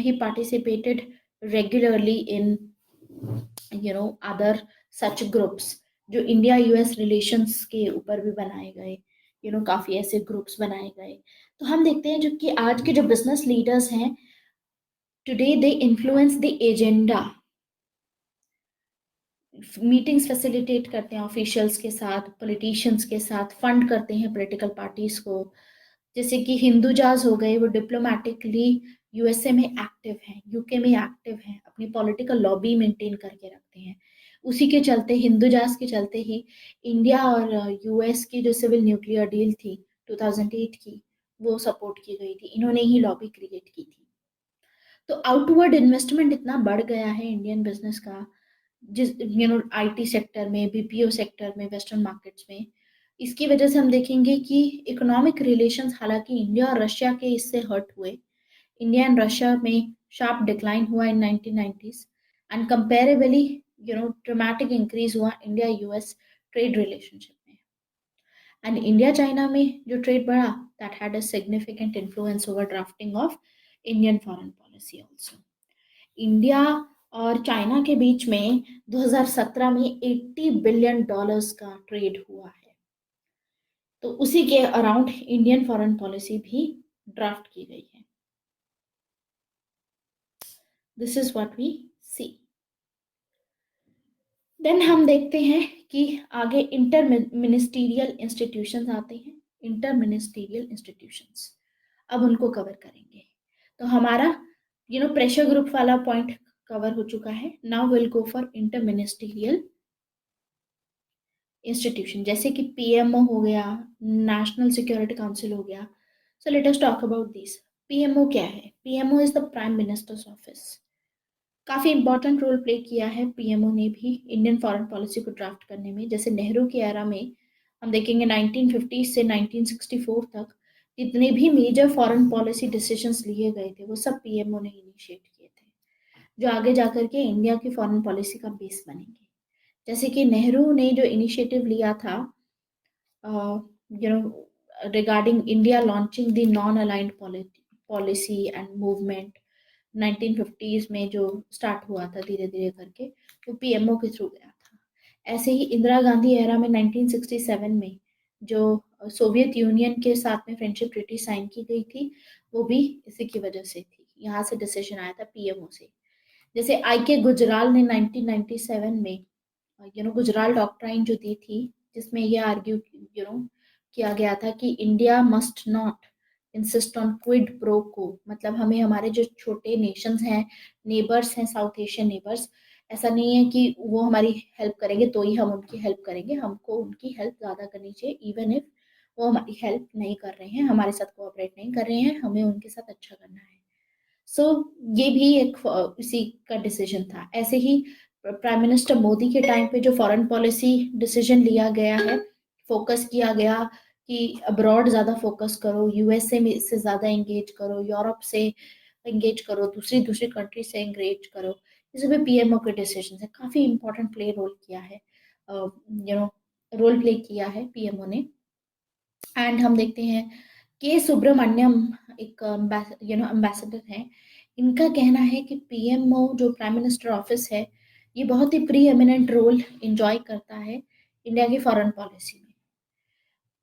he participated regularly in other such groups जो इंडिया यूएस रिलेशंस के ऊपर भी बनाए गए, काफी ऐसे ग्रुप्स बनाए गए। तो हम देखते हैं जो कि आज के जो बिजनेस लीडर्स हैं today they influence the agenda, meetings facilitate करते हैं ऑफिशियल्स के साथ, पॉलिटिशियंस के साथ, फंड करते हैं पॉलिटिकल पार्टीज को। जैसे कि हिंदुजाज हो गए, वो डिप्लोमेटिकली यूएसए में एक्टिव हैं, यूके में एक्टिव हैं, अपनी पॉलिटिकल लॉबी मेंटेन करके रखते हैं। उसी के चलते, हिंदुजाज के चलते ही इंडिया और यूएस की जो सिविल न्यूक्लियर डील थी 2008 की, वो सपोर्ट की गई थी, इन्होंने ही लॉबी क्रिएट की थी। तो आउटवर्ड इन्वेस्टमेंट इतना बढ़ गया है इंडियन बिजनेस का, जिस आईटी सेक्टर में, बीपीओ सेक्टर में, वेस्टर्न मार्केट्स में। इसकी वजह से हम देखेंगे कि इकोनॉमिक रिलेशंस, हालांकि इंडिया और रशिया के इससे हर्ट हुए, इंडिया एंड रशिया में शार्प डिक्लाइन हुआ इन 1990s, and comparably dramatic increase हुआ इंडिया यूएस ट्रेड रिलेशनशिप में। एंड इंडिया चाइना में जो ट्रेड बढ़ा, that had a significant influence over drafting of Indian foreign policy also. India और China के बीच में 2017 में $80 बिलियन का ट्रेड हुआ है। तो उसी के अराउंड इंडियन फॉरेन पॉलिसी भी ड्राफ्ट की गई है। This is what we see. Then हम देखते हैं कि आगे इंटर मिनिस्टीरियल इंस्टीट्यूशंस आते हैं। इंटर मिनिस्टीरियल इंस्टीट्यूशंस, अब उनको कवर करेंगे। तो हमारा प्रेशर ग्रुप वाला पॉइंट कवर हो चुका है। Now will go for inter ministerial institution, जैसे कि पीएमओ हो गया, नेशनल सिक्योरिटी काउंसिल हो गया। So let us talk about this. PMO क्या है? PMO is the prime minister's office. काफी इंपॉर्टेंट रोल प्ले किया है पीएमओ ने भी इंडियन फॉरेन पॉलिसी को ड्राफ्ट करने में। जैसे नेहरू की एरा में हम देखेंगे 1950 से 1964 तक जितने भी मेजर फॉरेन पॉलिसी डिसीजंस लिए गए थे वो सब पीएमओ ने इनिशिएट किए थे, जो आगे जाकर के इंडिया की फॉरेन पॉलिसी का बेस बनेंगे। जैसे कि नेहरू ने जो इनिशिएटिव लिया था regarding India launching the non-aligned policy and movement 1950s में जो स्टार्ट हुआ था धीरे धीरे करके, वो पीएमओ के थ्रू गया था। ऐसे ही इंदिरा गांधी एरा में 1967 में जो सोवियत यूनियन के साथ में फ्रेंडशिप ट्रीटी साइन की गई थी, वो भी इसी की वजह से थी। यहाँ से डिसीजन आया था पीएमओ से। जैसे आई के गुजराल ने 1997 में गुजराल डॉक्ट्राइन जो दी थी, जिसमें ये आर्ग्यू किया गया था कि India must not insist on quid pro को, मतलब हमें हमारे जो छोटे नेशंस हैं, नेबर्स हैं, साउथ एशियन नेबर्स, ऐसा नहीं है कि वो हमारी हेल्प करेंगे तो ही हम उनकी हेल्प करेंगे, हमको उनकी हेल्प ज़्यादा करनी चाहिए। इवन इफ वो हमारी हेल्प नहीं कर रहे हैं, हमारे साथ कोऑपरेट नहीं कर रहे हैं, हमें उनके साथ अच्छा करना है। सो ये भी एक इसी का डिसीजन था। ऐसे ही प्राइम मिनिस्टर मोदी के टाइम पे जो फॉरेन पॉलिसी डिसीजन लिया गया है, फोकस किया गया कि अब्रॉड ज़्यादा फोकस करो, यूएसए में इससे ज़्यादा एंगेज करो, यूरोप से एंगेज करो, दूसरी दूसरी कंट्री से एंगेज करो, ये सभी पीएमओ के डिसीजन है। काफ़ी इंपॉर्टेंट प्ले रोल किया है, रोल प्ले किया है पीएमओ ने। एंड हम देखते हैं के सुब्रमण्यम एक एम्बेसडर हैं। इनका कहना है कि पीएमओ जो प्राइम मिनिस्टर ऑफिस है, ये बहुत ही प्री एमिनेंट रोल इंजॉय करता है इंडिया की फॉरेन पॉलिसी में।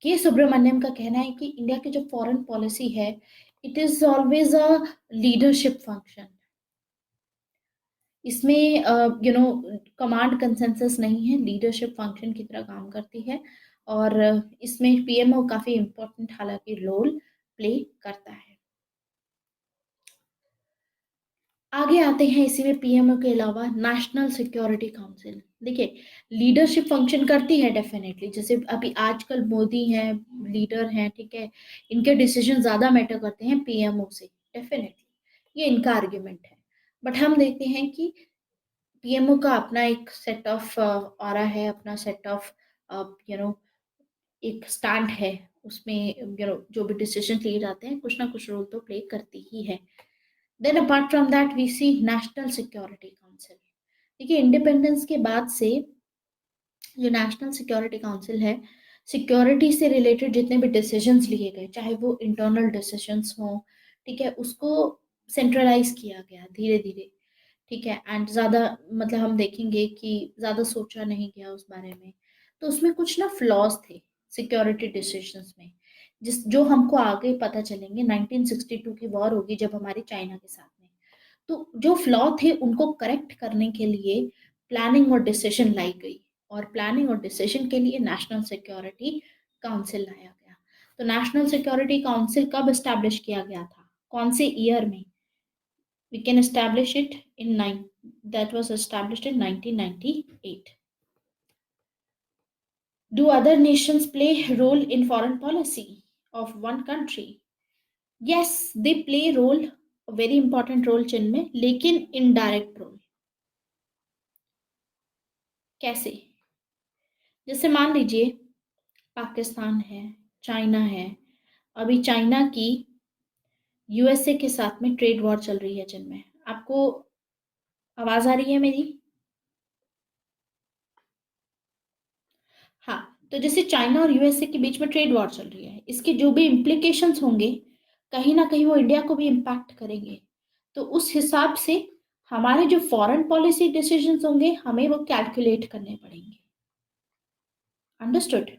के सुब्रमण्यम का कहना है कि इंडिया की जो फॉरेन पॉलिसी है, it is always a leadership function. इसमें कमांड कंसेंसस नहीं है, लीडरशिप फंक्शन की तरह काम करती है। और इसमें पीएमओ काफी इंपॉर्टेंट हालांकि रोल प्ले करता है। आगे आते हैं इसी में पीएमओ के अलावा नेशनल सिक्योरिटी काउंसिल। देखिए, लीडरशिप फंक्शन करती है डेफिनेटली, जैसे अभी आजकल मोदी हैं, लीडर हैं, ठीक है, इनके डिसीजन ज्यादा मैटर करते हैं पीएमओ से, डेफिनेटली ये इनका आर्ग्यूमेंट है। बट हम देखते हैं कि पीएमओ का अपना एक सेट ऑफ ऑरा है, अपना सेट ऑफ यू नो एक स्टैंड है, उसमें जो भी डिसीजन लिए जाते हैं कुछ ना कुछ रोल तो प्ले करती ही है। Then apart from that we see National Security Council. देखिए, इंडिपेंडेंस के बाद से जो नेशनल सिक्योरिटी काउंसिल है, सिक्योरिटी से रिलेटेड जितने भी डिसीजंस लिए गए, चाहे वो इंटरनल डिसीजंस हों, ठीक है, उसको सेंट्रलाइज किया गया धीरे धीरे, ठीक है, एंड ज़्यादा मतलब हम देखेंगे कि ज़्यादा सोचा नहीं गया उस बारे में। तो उसमें कुछ ना फ्लॉज थे सिक्योरिटी डिसीजंस में, जिस जो हमको आगे पता चलेंगे। 1962 की वॉर होगी जब हमारी चाइना के साथ में, तो जो फ्लॉ थे उनको करेक्ट करने के लिए प्लानिंग और डिसीजन लाई गई, और प्लानिंग और डिसीजन के लिए नेशनल सिक्योरिटी काउंसिल लाया गया। तो नेशनल सिक्योरिटी काउंसिल कब एस्टैब्लिश किया गया था, कौन से ईयर में? We can establish it in that was established in 1998. Do other nations play a role in foreign policy of one country? Yes, they play role, a very important role चीन में, लेकिन indirect role। कैसे? जैसे मान लीजिए पाकिस्तान है, China है, अभी चाइना की यूएसए के साथ में ट्रेड वॉर चल रही है चीन में। आपको आवाज आ रही है मेरी? हाँ, तो जैसे चाइना और यूएसए के बीच में ट्रेड वॉर चल रही है, इसके जो भी इम्प्लीकेशंस होंगे कहीं ना कहीं वो इंडिया को भी इम्पैक्ट करेंगे। तो उस हिसाब से हमारे जो फॉरेन पॉलिसी डिसीजंस होंगे हमें वो कैलकुलेट करने पड़ेंगे। अंडरस्टूड?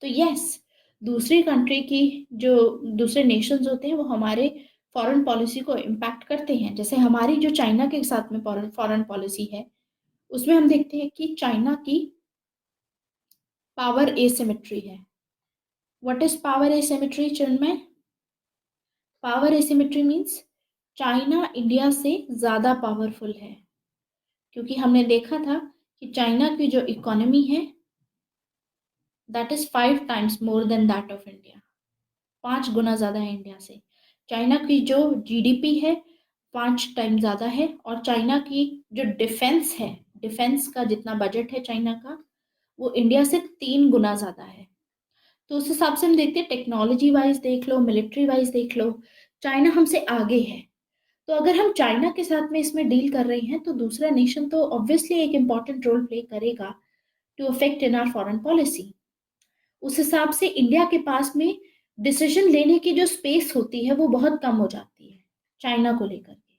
तो यस, दूसरी कंट्री की जो दूसरे नेशंस होते हैं वो हमारे फॉरेन पॉलिसी को इम्पैक्ट करते हैं। जैसे हमारी जो चाइना के साथ में फॉरेन पॉलिसी है, उसमें हम देखते हैं कि चाइना की पावर एसिमेट्री है। What is power asymmetry Chinmay? Power asymmetry means China India से ज्यादा पावरफुल है, क्योंकि हमने देखा था कि चाइना की जो इकोनॉमी है that is 5 times more than that of India, 5 गुना ज्यादा है इंडिया से। चाइना की जो जीडीपी है 5 टाइम ज्यादा है, और चाइना की जो डिफेंस है, डिफेंस का जितना बजट है चाइना का, वो इंडिया से 3 गुना ज्यादा है। तो उस हिसाब से हम देखते हैं, टेक्नोलॉजी वाइज देख लो, मिलिट्री वाइज देख लो, चाइना हमसे आगे है। तो अगर हम चाइना के साथ में इसमें डील कर रहे हैं तो दूसरा नेशन तो ऑब्वियसली एक इंपॉर्टेंट रोल प्ले करेगा to affect in our foreign policy. उस हिसाब से इंडिया के पास में डिसीजन लेने की जो स्पेस होती है वो बहुत कम हो जाती है चाइना को लेकर के।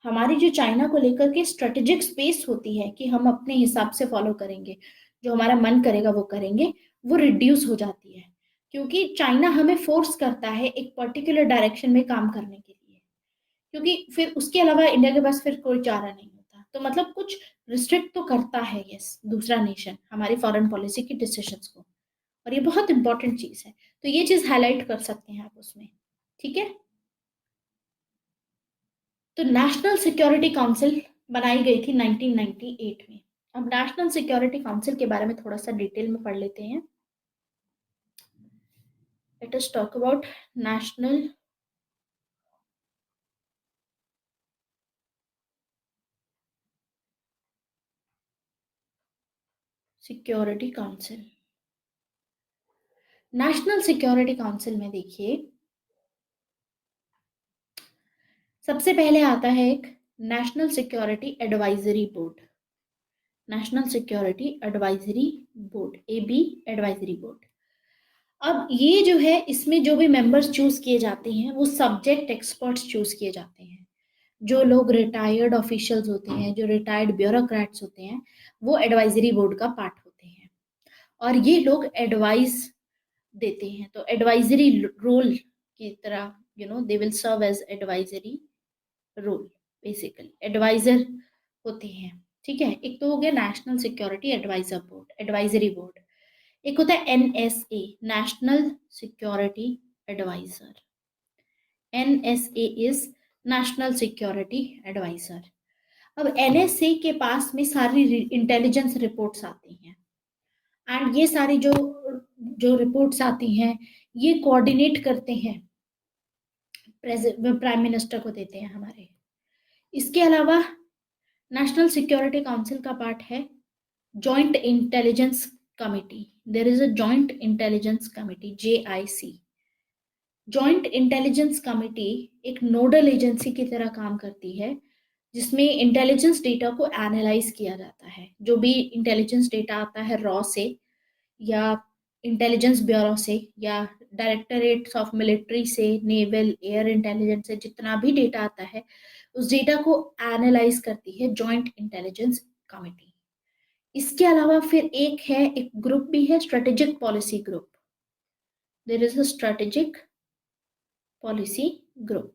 हमारी जो चाइना को लेकर के स्ट्रेटेजिक स्पेस होती है कि हम अपने हिसाब से फॉलो करेंगे, जो हमारा मन करेगा वो करेंगे, वो रिड्यूस हो जाती है, क्योंकि चाइना हमें फोर्स करता है एक पर्टिकुलर डायरेक्शन में काम करने के लिए, क्योंकि फिर उसके अलावा इंडिया के पास फिर कोई चारा नहीं होता। तो मतलब कुछ रिस्ट्रिक्ट तो करता है यस दूसरा नेशन हमारी फॉरेन पॉलिसी की डिसीजंस को, और ये बहुत इंपॉर्टेंट चीज है। तो ये चीज हाईलाइट कर सकते हैं आप उसमें, ठीक है। तो नेशनल सिक्योरिटी काउंसिल बनाई गई थी 1998 में। अब नेशनल सिक्योरिटी काउंसिल के बारे में थोड़ा सा डिटेल में पढ़ लेते हैं। Let us talk about National Security Council. National Security Council में देखिए, सबसे पहले आता है एक National Security Advisory Board. National Security Advisory Board, AB advisory board. अब ये जो है, इसमें जो भी मेंबर्स चूज किए जाते हैं वो सब्जेक्ट एक्सपर्ट्स चूज किए जाते हैं। जो लोग रिटायर्ड ऑफिशियल्स होते हैं, जो रिटायर्ड ब्यूरोक्रेट्स होते हैं, वो एडवाइजरी बोर्ड का पार्ट होते हैं। और ये लोग एडवाइस देते हैं। तो एडवाइजरी रोल की तरह they will serve as advisory role, basically adviser होते हैं। ठीक है, एक तो हो गया National Security Adviser board, advisory board. एक होता है NSA, National Security Adviser. NSA is National Security Adviser. अब एनएसए के पास में सारी इंटेलिजेंस रिपोर्ट्स आती हैं, एंड ये सारी जो जो रिपोर्ट्स आती हैं ये कोऑर्डिनेट करते हैं, प्राइम मिनिस्टर को देते हैं हमारे। इसके अलावा नेशनल सिक्योरिटी काउंसिल का पार्ट है joint intelligence committee. There is a joint intelligence committee, JIC। Joint intelligence committee एक नोडल एजेंसी की तरह काम करती है, जिसमें इंटेलिजेंस डेटा को एनालाइज किया जाता है। जो भी इंटेलिजेंस डेटा आता है रॉ से, या इंटेलिजेंस ब्यूरो से, या डायरेक्टरेट्स ऑफ मिलिट्री से, नेवल, एयर इंटेलिजेंस से, जितना भी डेटा आता है उस डेटा को एनालाइज करती है जॉइंट इंटेलिजेंस कमिटी। इसके अलावा फिर एक ग्रुप भी है, strategic policy group. There is a strategic policy group.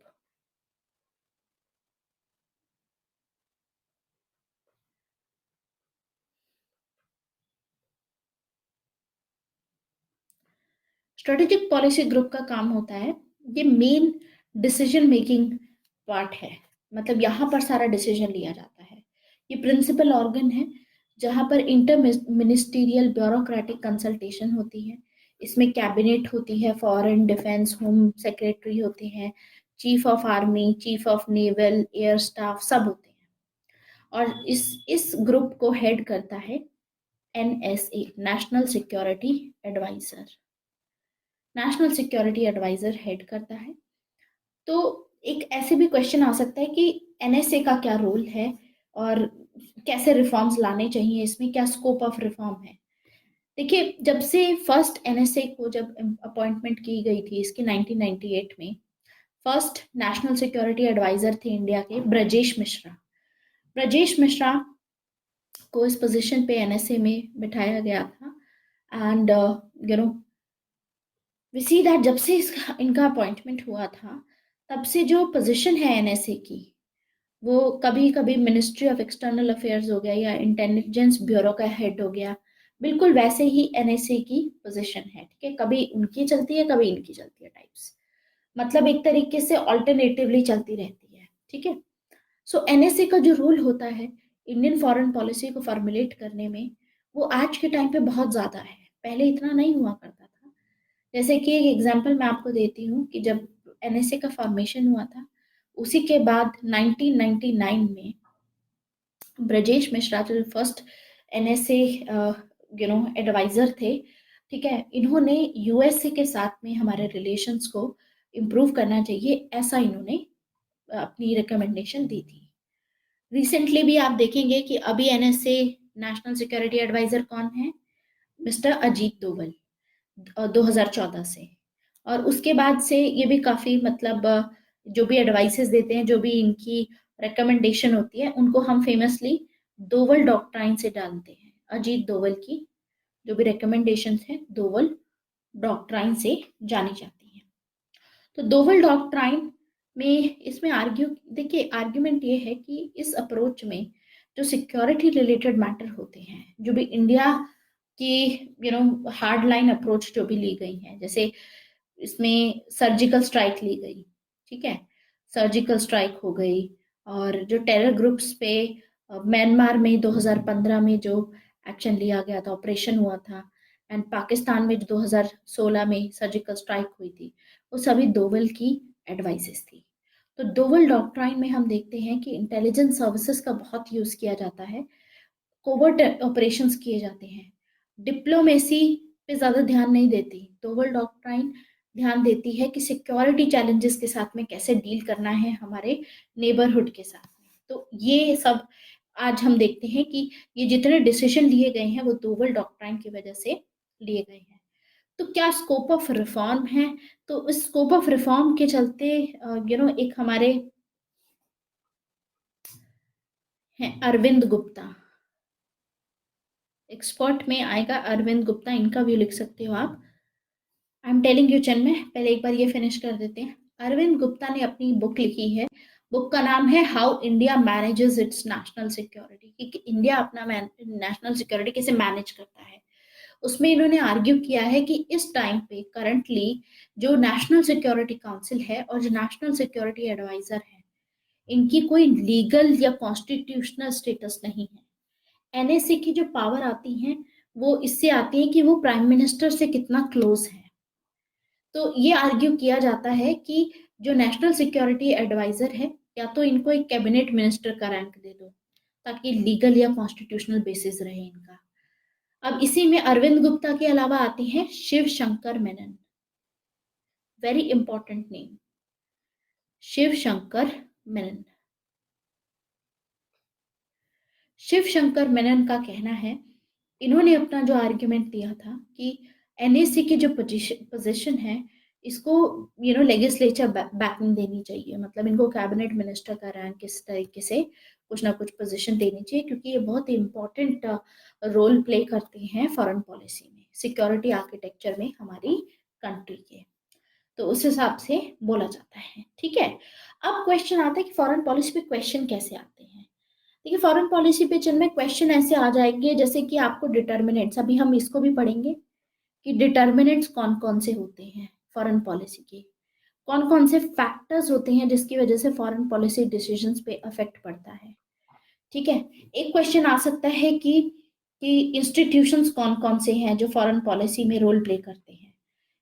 Strategic policy group का काम होता है, ये मेन डिसीजन मेकिंग पार्ट है। मतलब यहाँ पर सारा डिसीजन लिया जाता है। ये प्रिंसिपल ऑर्गन है जहाँ पर इंटर मिनिस्टीरियल ब्यूरोक्रेटिक कंसल्टेशन होती है। इसमें कैबिनेट होती है, फॉरेन डिफेंस, होम सेक्रेटरी होते हैं, chief of army, chief of naval, air staff सब होते हैं। और इस ग्रुप को हेड करता है NSA, National Security Adviser. National Security Adviser head करता है। तो एक ऐसे भी क्वेश्चन आ सकता है कि NSA का क्या रोल है और कैसे रिफॉर्म्स लाने चाहिए, इसमें क्या स्कोप ऑफ रिफॉर्म है। देखिए, जब से फर्स्ट NSA को जब अपॉइंटमेंट की गई थी इसकी 1998 में, फर्स्ट नेशनल सिक्योरिटी एडवाइजर थे इंडिया के ब्रजेश मिश्रा। ब्रजेश मिश्रा को इस पोजीशन पे NSA में बिठाया गया था। एंड वी सी दैट जब से इनका अपॉइंटमेंट हुआ था, तब से जो पोजीशन है NSA की, वो कभी कभी मिनिस्ट्री ऑफ एक्सटर्नल अफेयर्स हो गया या इंटेलिजेंस ब्यूरो का हेड हो गया, बिल्कुल वैसे ही NSA की पोजीशन है। ठीक है, कभी उनकी चलती है कभी इनकी चलती है टाइप्स, मतलब एक तरीके से ऑल्टरनेटिवली चलती रहती है। ठीक है, सो NSA का जो रोल होता है इंडियन फॉरेन पॉलिसी को फॉर्मुलेट करने में, वो आज के टाइम पे बहुत ज्यादा है, पहले इतना नहीं हुआ करता था। जैसे कि एक एग्जांपल मैं आपको देती हूँ कि जब NSA का फॉर्मेशन हुआ था, उसी के बाद 1999 में ब्रजेश मिश्रा जो फर्स्ट NSA एडवाइजर थे, ठीक है, इन्होंने USA के साथ में हमारे रिलेशंस को इम्प्रूव करना चाहिए, ऐसा इन्होंने अपनी रिकमेंडेशन दी थी। रिसेंटली भी आप देखेंगे कि अभी NSA नेशनल सिक्योरिटी एडवाइजर कौन है, मिस्टर अजीत डोवल, 2014 से। और उसके बाद से ये भी काफी मतलब जो भी एडवाइसेस देते हैं, जो भी इनकी रिकमेंडेशन होती है, उनको हम फेमसली दोवल डॉक्ट्राइन से डालते हैं। अजीत डोवल की जो भी रिकमेंडेशन है दोवल डॉक्ट्राइन से जानी जाती है। तो दोवल डॉक्ट्राइन में इसमें देखिए आर्ग्यूमेंट ये है कि इस अप्रोच में जो सिक्योरिटी रिलेटेड मैटर होते हैं, जो भी इंडिया की हार्ड लाइन अप्रोच जो भी ली गई है, जैसे इसमें सर्जिकल स्ट्राइक ली गई, ठीक है, सर्जिकल स्ट्राइक हो गई, और जो टेरर ग्रुप्स पे म्यांमार में 2015 में जो एक्शन लिया गया था, ऑपरेशन हुआ था, एंड पाकिस्तान में जो 2016 में सर्जिकल स्ट्राइक हुई थी, वो सभी दोवल की एडवाइसेस थी। तो दोवल डॉक्ट्राइन में हम देखते हैं कि इंटेलिजेंस सर्विसेज का बहुत यूज किया जाता है, कोवर्ट ऑपरेशंस किए जाते हैं, डिप्लोमेसी पे ज्यादा ध्यान नहीं देती। दोवल डॉक्ट्राइन ध्यान देती है कि सिक्योरिटी चैलेंजेस के साथ में कैसे डील करना है हमारे नेबरहुड के साथ में। तो ये सब आज हम देखते हैं कि ये जितने डिसीजन लिए गए हैं वो दोवल डॉक्ट्राइन की वजह से लिए गए हैं। तो क्या स्कोप ऑफ रिफॉर्म है, तो इस स्कोप ऑफ रिफॉर्म के चलते एक हमारे हैं अरविंद गुप्ता। एक्सपर्ट में आएगा अरविंद गुप्ता, इनका व्यू लिख सकते हो आप। आई एम टेलिंग यू चंद में, पहले एक बार ये फिनिश कर देते हैं। अरविंद गुप्ता ने अपनी बुक लिखी है, बुक का नाम है how India manages it's national security, कि इंडिया अपना नेशनल सिक्योरिटी कैसे मैनेज करता है। उसमें इन्होंने आर्ग्यू किया है कि इस टाइम पे करंटली जो नेशनल सिक्योरिटी काउंसिल है और जो नेशनल सिक्योरिटी एडवाइजर है, इनकी कोई लीगल या कॉन्स्टिट्यूशनल स्टेटस नहीं है। एनएसए की जो पावर आती है वो इससे आती है कि वो प्राइम मिनिस्टर से कितना क्लोज है। तो ये आर्ग्यू किया जाता है कि जो नेशनल सिक्योरिटी एडवाइजर है, या तो इनको एक कैबिनेट मिनिस्टर का रैंक दे दो ताकि लीगल या कॉन्स्टिट्यूशनल बेसिस रहे इनका। अब इसी में अरविंद गुप्ता के अलावा आते हैं Shiv Shankar Menon, very important name, Shiv Shankar Menon. Shiv Shankar Menon का कहना है, इन्होंने अपना जो आर्ग्यूमेंट दिया था कि एनएसी की जो पोजीशन है, इसको लेजिस्लेचर बैकिंग देनी चाहिए, मतलब इनको कैबिनेट मिनिस्टर का रैंक इस तरीके से कुछ ना कुछ पोजीशन देनी चाहिए, क्योंकि ये बहुत इंपॉर्टेंट रोल प्ले करते हैं फॉरेन पॉलिसी में, सिक्योरिटी आर्किटेक्चर में हमारी कंट्री के। तो उस हिसाब से बोला जाता है, ठीक है। अब क्वेश्चन आता है कि फॉरेन पॉलिसी पे क्वेश्चन कैसे आते हैं। देखिए, फॉरेन पॉलिसी पे चल में क्वेश्चन ऐसे आ जाएंगे जैसे कि आपको डिटर्मिनेंट्स, अभी हम इसको भी पढ़ेंगे कि डिटर्मिनेंट्स कौन कौन से होते हैं फॉरेन पॉलिसी के, कौन कौन से फैक्टर्स होते हैं जिसकी वजह से फॉरेन पॉलिसी डिसीजंस पे अफेक्ट पड़ता है, ठीक है। एक क्वेश्चन आ सकता है कि इंस्टीट्यूशंस कौन कौन से हैं जो फॉरेन पॉलिसी में रोल प्ले करते हैं,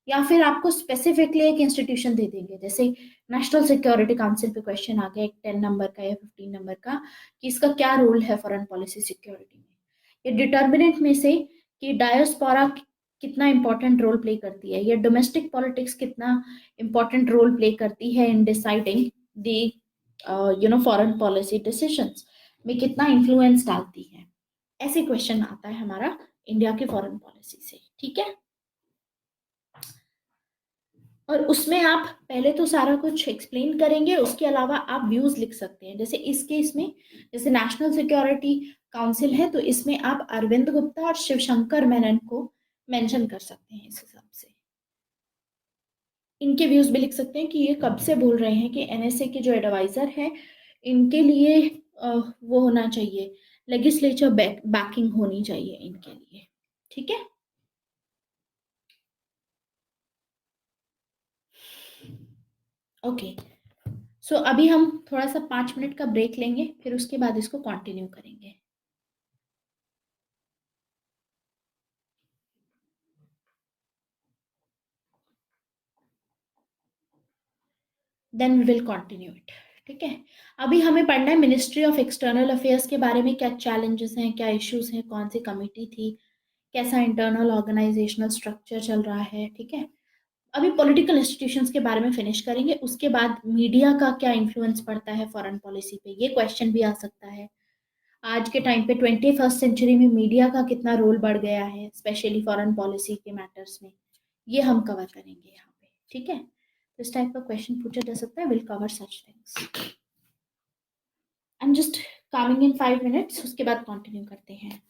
या फिर आपको स्पेसिफिकली एक इंस्टीट्यूशन दे देंगे, जैसे नेशनल सिक्योरिटी काउंसिल पे क्वेश्चन आ गया एक 10 नंबर का या 15 नंबर का, कि इसका क्या रोल है फॉरेन पॉलिसी सिक्योरिटी में। ये डिटर्मिनेंट में से कि डायस्पोरा कितना इंपॉर्टेंट रोल प्ले करती है, या डोमेस्टिक पॉलिटिक्स कितना इंपॉर्टेंट रोल प्ले करती है in deciding the foreign policy decisions में कितना इन्फ्लुएंस डालती है, ऐसे क्वेश्चन आता है हमारा इंडिया की फॉरेन पॉलिसी से, ठीक है। और उसमें आप पहले तो सारा कुछ एक्सप्लेन करेंगे, उसके अलावा आप व्यूज लिख सकते हैं, जैसे इस केस में जैसे नेशनल सिक्योरिटी काउंसिल है तो इसमें आप अरविंद गुप्ता और शिवशंकर मेनन को मेंशन कर सकते हैं, इस हिसाब से इनके व्यूज भी लिख सकते हैं कि ये कब से बोल रहे हैं कि एनएसए के जो एडवाइजर है इनके लिए वो होना चाहिए, लेजिस्लेचर बैकिंग होनी चाहिए इनके लिए, ठीक है। ओके, सो अभी हम थोड़ा सा 5 मिनट का ब्रेक लेंगे, फिर उसके बाद इसको कंटिन्यू करेंगे। Then we will continue it, ठीक है। अभी हमें पढ़ना है मिनिस्ट्री ऑफ एक्सटर्नल अफेयर्स के बारे में, क्या चैलेंजेस हैं, क्या इश्यूज हैं, कौन सी कमिटी थी, कैसा इंटरनल ऑर्गेनाइजेशनल स्ट्रक्चर चल रहा है, ठीक है। अभी पॉलिटिकल इंस्टीट्यूशंस के बारे में फिनिश करेंगे, उसके बाद मीडिया का क्या इन्फ्लुएंस पड़ता है फॉरेन पॉलिसी पे, ये क्वेश्चन भी आ सकता है। आज के टाइम पे 21st सेंचुरी में मीडिया का कितना रोल बढ़ गया है, स्पेशली फॉरेन पॉलिसी के मैटर्स में, ये हम कवर करेंगे यहाँ पे, ठीक है। तो इस टाइप का क्वेश्चन पूछा जा सकता है, will cover such things. I am just coming in 5 minutes, उसके बाद कंटिन्यू करते हैं।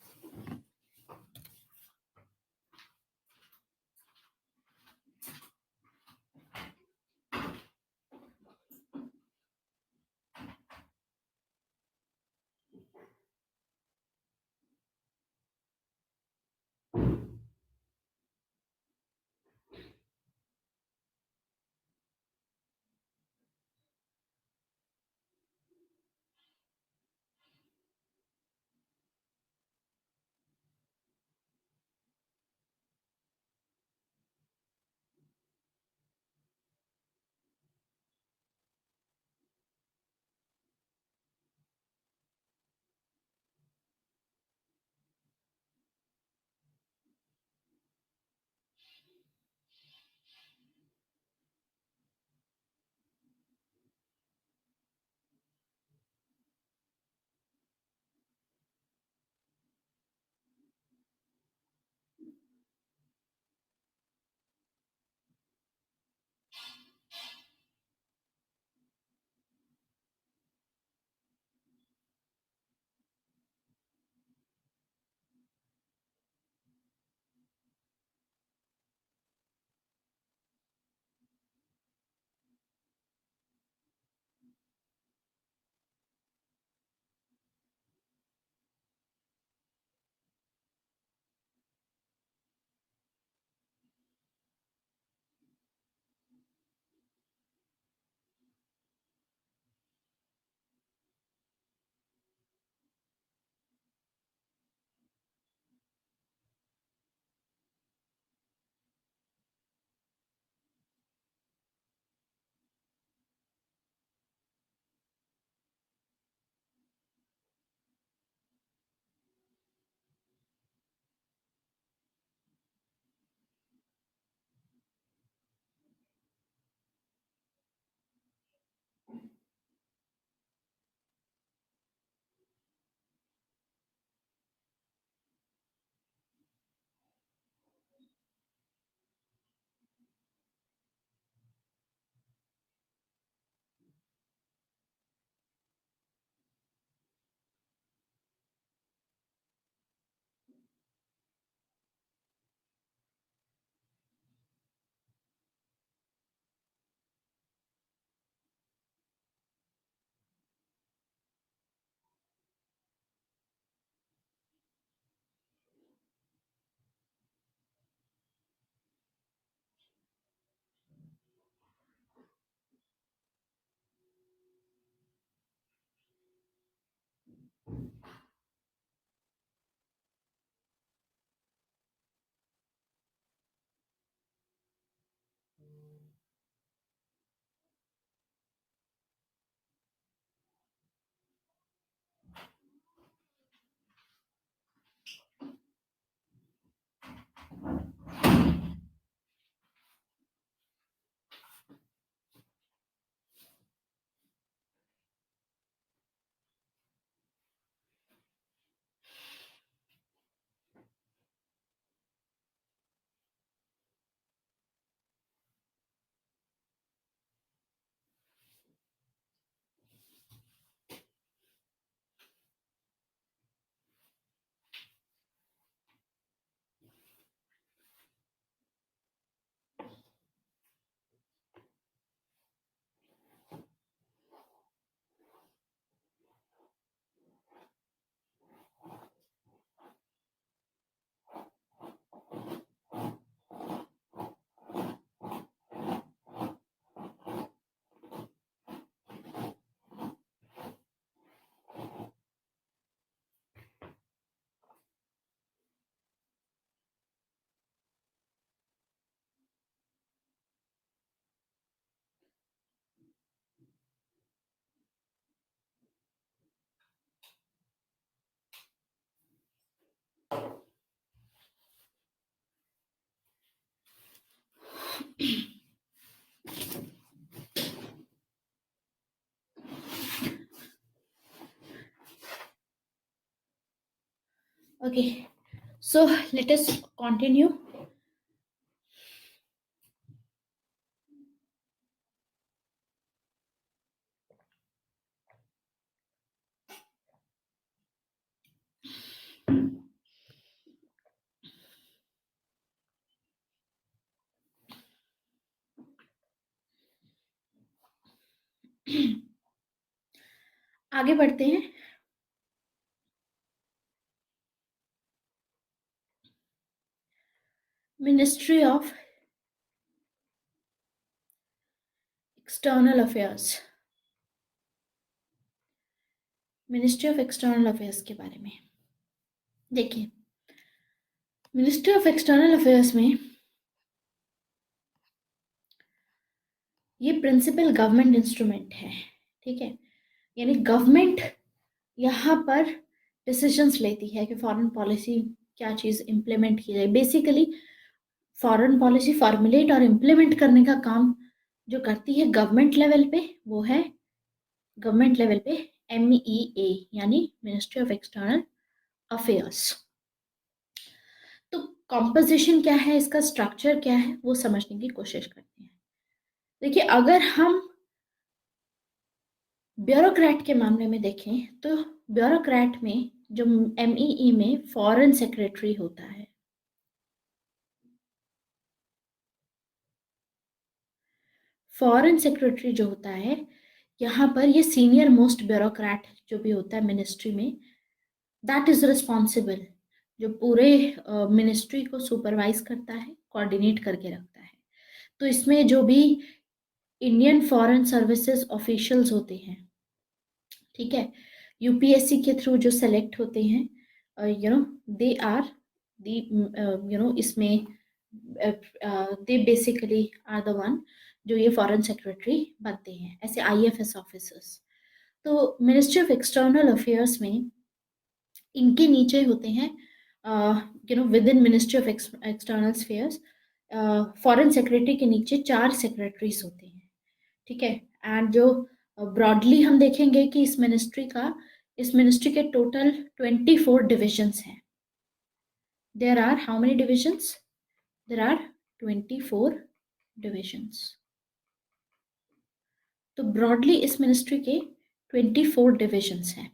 Okay, so let us continue. आगे बढ़ते हैं। Ministry of external affairs, ministry of external affairs के बारे में देखिए। मिनिस्ट्री ऑफ एक्सटर्नल अफेयर्स में ये प्रिंसिपल गवर्नमेंट इंस्ट्रूमेंट है, ठीक है। यानी गवर्नमेंट यहाँ पर डिसीजंस लेती है कि फॉरेन पॉलिसी क्या चीज़ इम्प्लीमेंट की जाए। बेसिकली फॉरेन पॉलिसी फॉर्मुलेट और इम्प्लीमेंट करने का काम जो करती है गवर्नमेंट लेवल पे, वो है गवर्नमेंट लेवल पे MEA, यानी मिनिस्ट्री ऑफ एक्सटर्नल अफेयर्स। तो कॉम्पोजिशन क्या है, इसका स्ट्रक्चर क्या है, वो समझने की कोशिश करते हैं। देखिए, अगर हम ब्यूरोक्रेट के मामले में देखें तो ब्यूरोक्रेट में जो MEE में फॉरेन सेक्रेटरी होता है, फॉरेन सेक्रेटरी जो होता है यहाँ पर, ये सीनियर मोस्ट ब्यूरोक्रेट जो भी होता है मिनिस्ट्री में, दैट इज रिस्पॉन्सिबल, जो पूरे मिनिस्ट्री को सुपरवाइज करता है, कोऑर्डिनेट करके रखता है। तो इसमें जो भी इंडियन फॉरेन सर्विसेज ऑफिशियल्स होते हैं, ठीक है, UPSC के थ्रू जो सेलेक्ट होते हैं, दे आर दी, इसमें they basically are the one जो ये फॉरेन सेक्रेटरी बनते हैं, ऐसे IFS ऑफिसर्स। तो मिनिस्ट्री ऑफ एक्सटर्नल अफेयर्स में इनके नीचे होते हैं, within Ministry of external Affairs, foreign secretary के नीचे 4 सेक्रेटरीज होते हैं, ठीक है। एंड जो ब्रॉडली हम देखेंगे कि इस मिनिस्ट्री के टोटल 24 डिविजन्स हैं। There are how many divisions? There are 24 divisions. तो ब्रॉडली इस मिनिस्ट्री के 24 डिविजन्स हैं।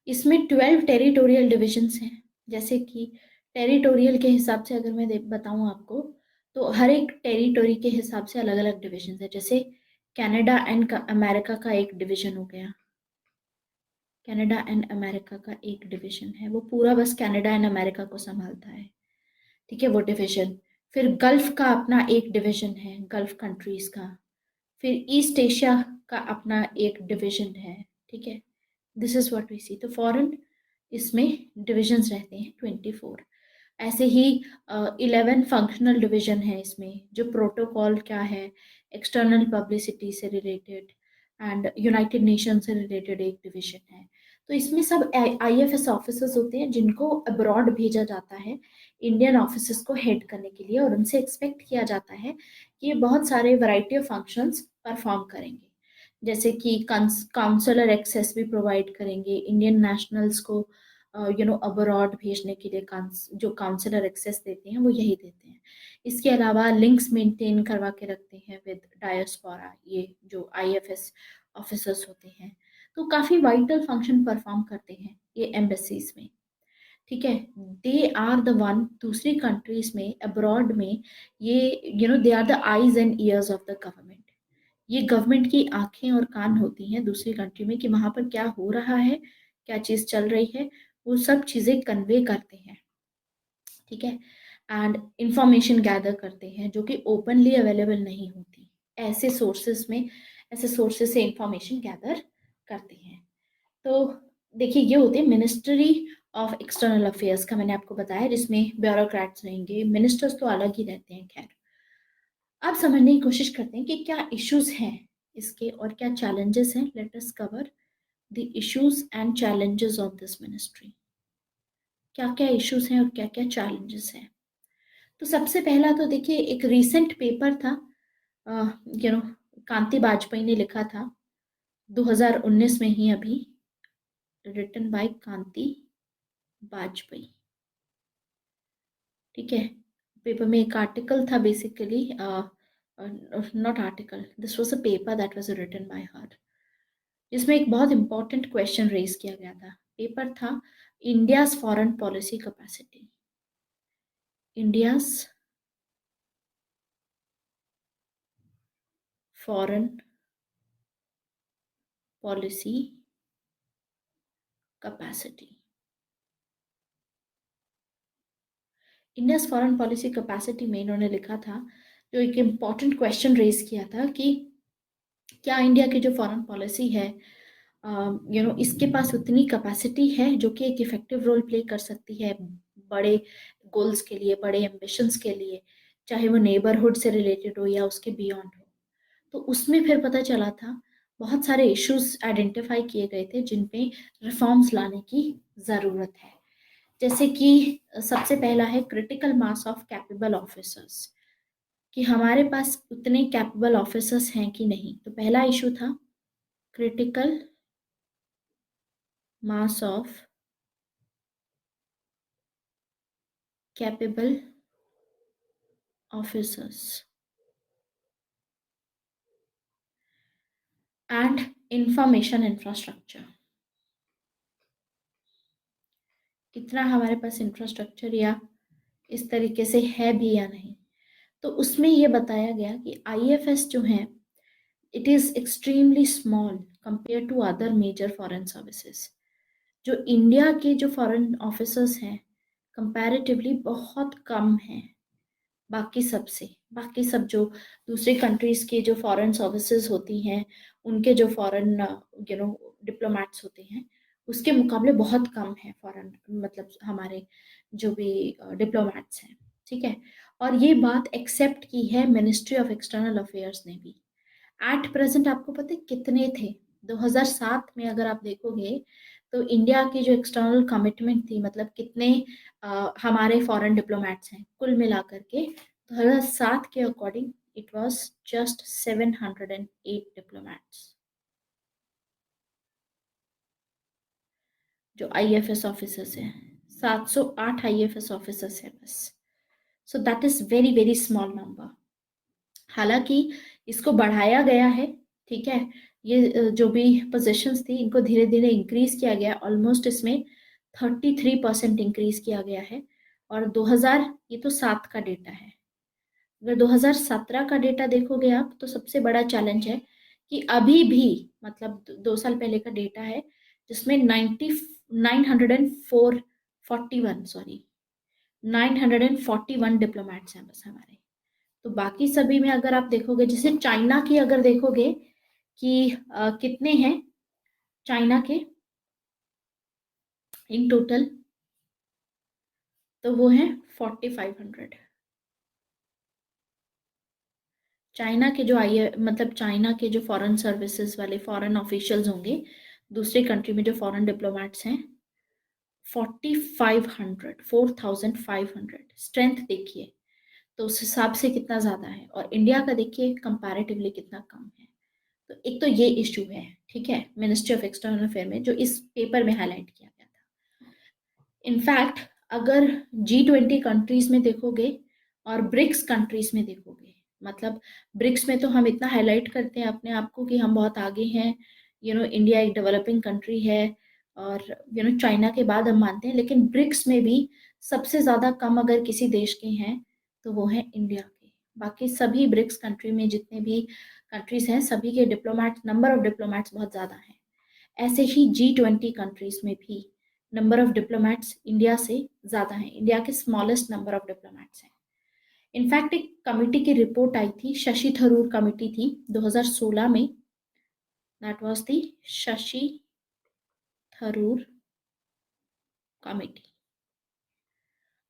इसमें 12 टेरिटोरियल डिविजन्स हैं। जैसे कि टेरिटोरियल के हिसाब से अगर मैं बताऊं आपको, तो हर एक टेरिटोरी के हिसाब से अलग अलग डिविजन्स है। जैसे कनाडा एंड अमेरिका का एक डिवीजन हो गया, कनाडा एंड अमेरिका का एक डिवीजन है, वो पूरा बस कनाडा एंड अमेरिका को संभालता है, ठीक है, वो डिवीजन। फिर गल्फ का अपना एक डिवीजन है, गल्फ कंट्रीज का। फिर ईस्ट एशिया का अपना एक डिवीजन है, ठीक है। दिस इज व्हाट वी सी। तो फॉरेन इसमें डिविजन्स रहते हैं 24। ऐसे ही 11 फंक्शनल डिवीजन है इसमें, जो प्रोटोकॉल क्या है, एक्सटर्नल पब्लिसिटी से रिलेटेड एंड यूनाइटेड नेशन से रिलेटेड एक डिवीजन है। तो इसमें सब IFS ऑफिसर्स होते हैं जिनको अब्रॉड भेजा जाता है इंडियन ऑफिसर्स को हेड करने के लिए, और उनसे एक्सपेक्ट किया जाता है कि ये बहुत सारे वैरायटी ऑफ फंक्शंस परफॉर्म करेंगे। जैसे कि काउंसलर एक्सेस भी प्रोवाइड करेंगे इंडियन नेशनल्स को, अब्रॉड भेजने के लिए जो काउंसलर एक्सेस देते हैं वो यही देते हैं। इसके अलावा लिंक्स मेंटेन करवा के रखते हैं विद डायस्पोरा, ये जो IFS ऑफिसर्स होते हैं। तो काफ़ी वाइटल फंक्शन परफॉर्म करते हैं ये एम्बेसीज में, ठीक है। दे आर द वन, दूसरी कंट्रीज में अब्रॉड में, ये they are the eyes and ears of the government. ये गवर्नमेंट की आंखें और कान होती हैं दूसरी कंट्री में कि वहां पर क्या हो रहा है, क्या चीज़ चल रही है, वो सब चीज़ें कन्वे करते हैं, ठीक है। एंड इंफॉर्मेशन गैदर करते हैं जो कि ओपनली अवेलेबल नहीं होती, ऐसे सोर्सेस में, ऐसे सोर्सेस से इंफॉर्मेशन गैदर करते हैं। तो देखिए, ये होते हैं मिनिस्ट्री ऑफ एक्सटर्नल अफेयर्स का, मैंने आपको बताया, जिसमें ब्यूरोक्रेट्स रहेंगे, मिनिस्टर्स तो अलग ही रहते हैं। खैर, अब समझने की कोशिश करते हैं कि क्या इश्यूज हैं इसके और क्या चैलेंजेस हैं। Let us cover the issues and challenges of this ministry. क्या क्या इश्यूज हैं और क्या क्या चैलेंजेस हैं। तो सबसे पहला तो देखिए, एक रीसेंट पेपर था, कांति बाजपेयी ने लिखा था 2019 में ही, अभी, रिटन बाय कांति वाजपेयी। ठीक है, पेपर में एक आर्टिकल था basically, not article, this was a paper that was written by her, जिसमें एक बहुत इंपॉर्टेंट क्वेश्चन रेज किया गया था। पेपर था India's foreign policy capacity. India's foreign policy capacity. India's foreign policy capacity में इन्होंने लिखा था, जो एक इम्पॉर्टेंट क्वेश्चन रेज किया था कि क्या इंडिया की जो फॉरेन पॉलिसी है, इसके पास उतनी कैपेसिटी है जो कि एक इफेक्टिव रोल प्ले कर सकती है बड़े गोल्स के लिए, बड़े एम्बिशंस के लिए, चाहे वो नेबरहुड से रिलेटेड हो या उसके बियॉन्ड हो। तो उसमें फिर पता चला था, बहुत सारे इश्यूज आइडेंटिफाई किए गए थे जिन पे रिफॉर्म्स लाने की ज़रूरत है। जैसे कि सबसे पहला है critical mass of capable officers, कि हमारे पास उतने कैपेबल ऑफिसर्स हैं कि नहीं। तो पहला इशू था critical mass of capable officers and information infrastructure. कितना हमारे पास इंफ्रास्ट्रक्चर या इस तरीके से है भी या नहीं। तो उसमें ये बताया गया कि आईएफएस जो है, it is extremely small compare to other major foreign services. जो इंडिया के जो फॉरेन ऑफिसर्स हैं, कंपैरेटिवली बहुत कम हैं बाकी सब से। बाकी सब जो दूसरे कंट्रीज के जो फॉरेन सर्विसेज होती हैं, उनके जो फॉरेन डिप्लोमेट्स होते हैं, उसके मुकाबले बहुत कम है फॉरेन, मतलब हमारे जो भी डिप्लोमेट्स हैं। ठीक है, और ये बात एक्सेप्ट की है मिनिस्ट्री ऑफ एक्सटर्नल अफेयर्स ने भी। एट प्रेजेंट आपको पता है कितने थे? 2007 में अगर आप देखोगे तो इंडिया की जो एक्सटर्नल कमिटमेंट थी, मतलब कितने हमारे फॉरेन डिप्लोमेट्स हैं कुल मिलाकर के, 2007 के according it was just 708 diplomats जो आईएफएस ऑफिसर्स हैं। 708 आईएफएस ऑफिसर्स हैं बस। So that is very very small number. हालांकि इसको बढ़ाया गया है। ठीक है, ये जो भी पोजीशंस थी इनको धीरे धीरे इंक्रीज किया गया, ऑलमोस्ट इसमें 33% इंक्रीज किया गया है। और 2000, ये तो 7 का डेटा है, अगर 2017 का डेटा देखोगे आप तो सबसे बड़ा चैलेंज है कि अभी भी, मतलब 2 साल पहले का डेटा है जिसमें 941 डिप्लोमेट्स हैं बस हमारे। तो बाकी सभी में अगर आप देखोगे, जैसे चाइना की अगर देखोगे कि कितने हैं चाइना के इन टोटल, तो वो हैं 4500। चाइना के जो आई, मतलब चाइना के जो फॉरेन सर्विसेज वाले फॉरेन ऑफिशियल्स होंगे दूसरे कंट्री में, जो फॉरेन डिप्लोमेट्स हैं, 4500 स्ट्रेंथ देखिए, तो उस हिसाब से कितना ज्यादा है। और इंडिया का देखिए कंपैरेटिवली कितना कम है। तो एक तो ये इश्यू है, ठीक है, मिनिस्ट्री ऑफ एक्सटर्नल अफेयर में जो इस पेपर में हाईलाइट किया गया था। इनफैक्ट अगर G20 कंट्रीज में देखोगे और ब्रिक्स कंट्रीज में देखोगे, मतलब ब्रिक्स में तो हम इतना हाईलाइट करते हैं अपने आप को कि हम बहुत आगे हैं, इंडिया एक डेवलपिंग कंट्री है, और चाइना के बाद हम मानते हैं, लेकिन ब्रिक्स में भी सबसे ज्यादा कम अगर किसी देश के हैं तो वो है इंडिया के। बाकी सभी ब्रिक्स कंट्री में जितने भी कंट्रीज हैं, सभी के डिप्लोमेट, नंबर ऑफ डिप्लोमेट्स बहुत ज्यादा हैं। ऐसे ही G20 कंट्रीज में भी नंबर ऑफ डिप्लोमेट्स इंडिया से ज्यादा हैं, इंडिया के स्मॉलेस्ट नंबर ऑफ डिप्लोमेट्स हैं। इनफैक्ट एक कमिटी की रिपोर्ट आई थी, शशि थरूर कमिटी थी 2016 में, that was the Shashi Tharoor committee.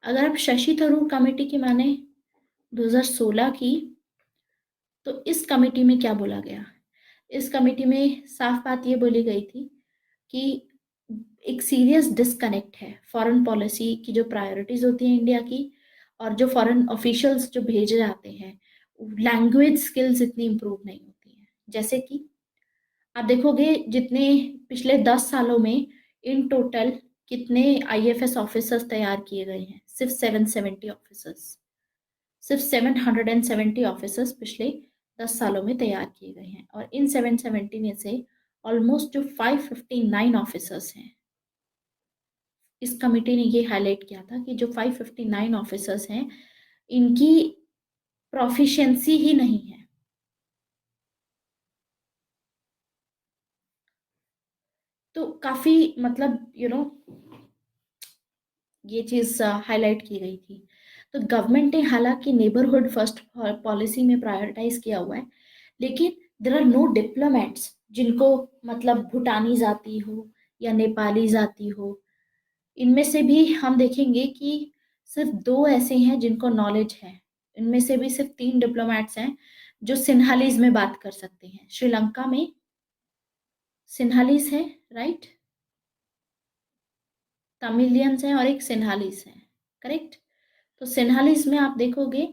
अगर आप शशि थरूर कमेटी की माने 2016 की, तो इस कमेटी में क्या बोला गया? इस कमेटी में साफ बात ये बोली गई थी कि एक सीरियस डिस्कनेक्ट है फॉरेन पॉलिसी की, जो प्रायोरिटीज होती हैं इंडिया की, और जो फॉरेन ऑफिशियल्स जो भेजे जाते हैं, लैंग्वेज स्किल्स इतनी इंप्रूव नहीं होती हैं। जैसे कि आप देखोगे जितने पिछले 10 सालों में इन टोटल कितने आईएफएस ऑफिसर्स तैयार किए गए हैं? सिर्फ 770 ऑफिसर्स। सिर्फ 770 ऑफिसर्स पिछले 10 सालों में तैयार किए गए हैं, और इन 770 में से ऑलमोस्ट जो 559 ऑफिसर्स हैं, इस कमिटी ने ये हाईलाइट किया था कि जो 559 ऑफिसर्स हैं, इनकी प्रोफिशिएंसी ही नहीं है। तो काफी मतलब ये चीज हाईलाइट की गई थी। तो गवर्नमेंट ने हालांकि नेबरहुड फर्स्ट पॉलिसी में प्रायोरिटाइज किया हुआ है, लेकिन देर आर नो डिप्लोमेट्स जिनको मतलब भूटानी जाति हो या नेपाली जाति हो। इनमें से भी हम देखेंगे कि सिर्फ 2 ऐसे हैं जिनको नॉलेज है। इनमें से भी सिर्फ 3 डिप्लोमेट्स हैं जो सिन्हालीज में बात कर सकते हैं। श्रीलंका में सिन्हालीज है, राइट? तमिलियंस हैं और एक सिन्हालीज है, करेक्ट? तो सिन्हालीज में आप देखोगे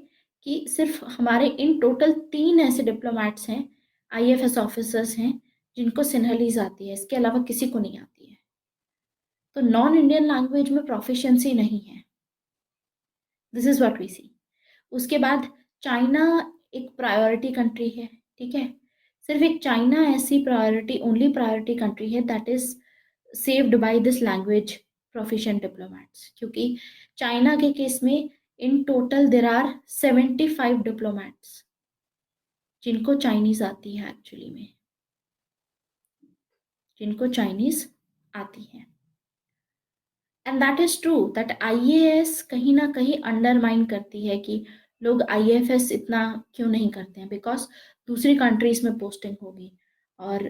कि सिर्फ हमारे इन टोटल 3 ऐसे डिप्लोमेट्स हैं, आईएफएस ऑफिसर्स हैं, जिनको सिन्हालीज आती है। इसके अलावा किसी को नहीं आती है। तो नॉन इंडियन लैंग्वेज में प्रोफिशिएंसी नहीं है। दिस इज व्हाट वी सी। उसके बाद चाइना एक प्रायोरिटी कंट्री है, ठीक है? सिर्फ एक चाइना ऐसी प्रायोरिटी, ओनली प्रायोरिटी कंट्री है that is saved by this language proficient diplomats, क्योंकि चाइना के केस में in total there are 75 diplomats जिनको चाइनीज आती है, एक्चुअली में जिनको चाइनीज आती है। And that is true that IAS कहीं ना कहीं अंडरमाइन करती है कि लोग आईएफएस इतना क्यों नहीं करते हैं, बिकॉज दूसरी कंट्रीज में पोस्टिंग होगी। और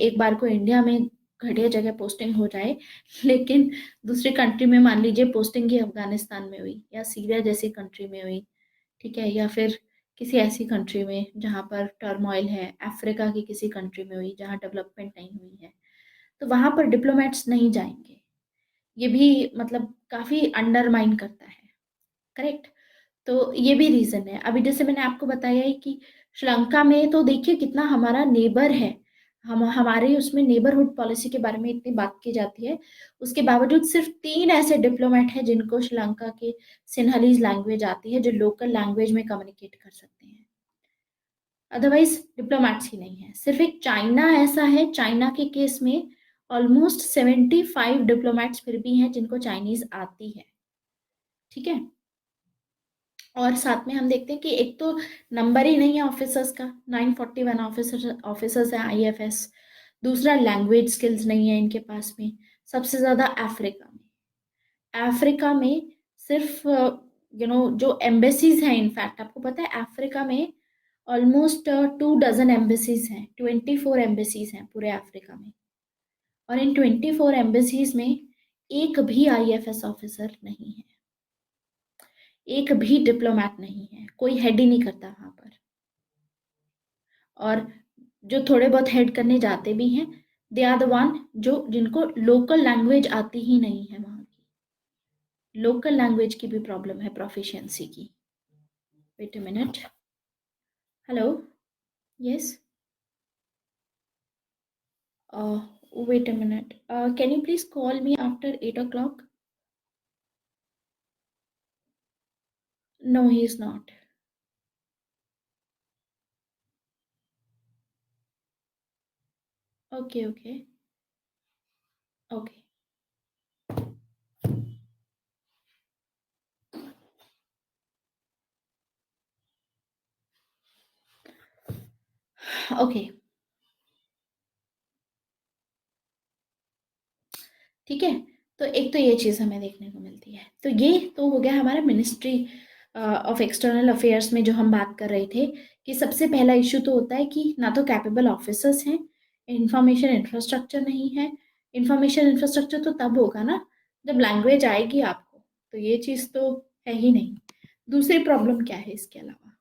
एक बार को इंडिया में घटिया जगह पोस्टिंग हो जाए, लेकिन दूसरी कंट्री में मान लीजिए पोस्टिंग ही अफगानिस्तान में हुई या सीरिया जैसी कंट्री में हुई, ठीक है, या फिर किसी ऐसी कंट्री में जहाँ पर टर्मोइल है, अफ्रीका की किसी कंट्री में हुई जहाँ डेवलपमेंट नहीं हुई है, तो वहां पर डिप्लोमेट्स नहीं जाएंगे। ये भी मतलब काफी अंडरमाइन करता है, करेक्ट? तो ये भी रीजन है। अभी जैसे मैंने आपको बताया है कि श्रीलंका में तो देखिए कितना हमारा नेबर है, हम हमारे उसमें नेबरहुड पॉलिसी के बारे में इतनी बात की जाती है, उसके बावजूद सिर्फ 3 ऐसे डिप्लोमेट हैं जिनको श्रीलंका के सिन्हलीज लैंग्वेज आती है, जो लोकल लैंग्वेज में कम्युनिकेट कर सकते हैं। अदरवाइज डिप्लोमेट्स ही नहीं है। सिर्फ एक चाइना ऐसा है, चाइना के केस में ऑलमोस्ट 75 डिप्लोमेट्स फिर भी हैं जिनको चाइनीज आती है, ठीक है? और साथ में हम देखते हैं कि एक तो नंबर ही नहीं है ऑफिसर्स का, 941 ऑफिसर्स है आईएफएस। दूसरा, लैंग्वेज स्किल्स नहीं है इनके पास में, सबसे ज्यादा अफ्रीका में। अफ्रीका में सिर्फ जो एम्बेसीज हैं, इनफैक्ट आपको पता है अफ्रीका में ऑलमोस्ट 2 डजन एम्बेसीज हैं, 24 एम्बेसीज हैं पूरे अफ्रीका में। और इन 24 एम्बेसीज में एक भी आईएफएस ऑफिसर नहीं है, एक भी डिप्लोमेट नहीं है, कोई हेड ही नहीं करता वहां पर। और जो थोड़े बहुत हेड करने जाते भी हैं, दे आर द वन जो जिनको लोकल लैंग्वेज आती ही नहीं है। वहां की लोकल लैंग्वेज की भी प्रॉब्लम है, प्रोफिशिएंसी की। Wait a minute. Hello. Yes. Wait a minute. Can you please call me after 8 o'clock? No, he is not. Okay, okay, okay, okay. ठीक है। तो एक तो ये चीज़ हमें देखने को मिलती है। तो ये तो हो गया हमारा मिनिस्ट्री ऑफ एक्सटर्नल अफेयर्स में जो हम बात कर रहे थे, कि सबसे पहला इशू तो होता है कि ना तो कैपेबल ऑफिसर्स हैं, इंफॉर्मेशन इंफ्रास्ट्रक्चर नहीं है। इंफॉर्मेशन इंफ्रास्ट्रक्चर तो तब होगा ना जब लैंग्वेज आएगी आपको, तो ये चीज़ तो है ही नहीं। दूसरी प्रॉब्लम क्या है इसके अलावा?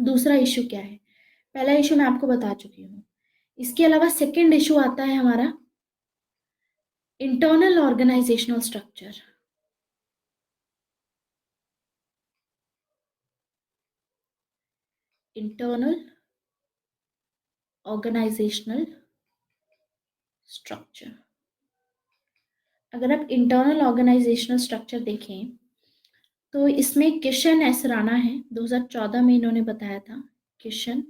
दूसरा इशू क्या है? पहला इशू मैं आपको बता चुकी हूँ। इसके अलावा सेकंड इशू आता है हमारा internal organisational structure. Internal organisational structure. अगर आप इंटरनल ऑर्गेनाइजेशनल स्ट्रक्चर देखें तो इसमें किशन एस राणा है, 2014 में इन्होंने बताया था, Kishan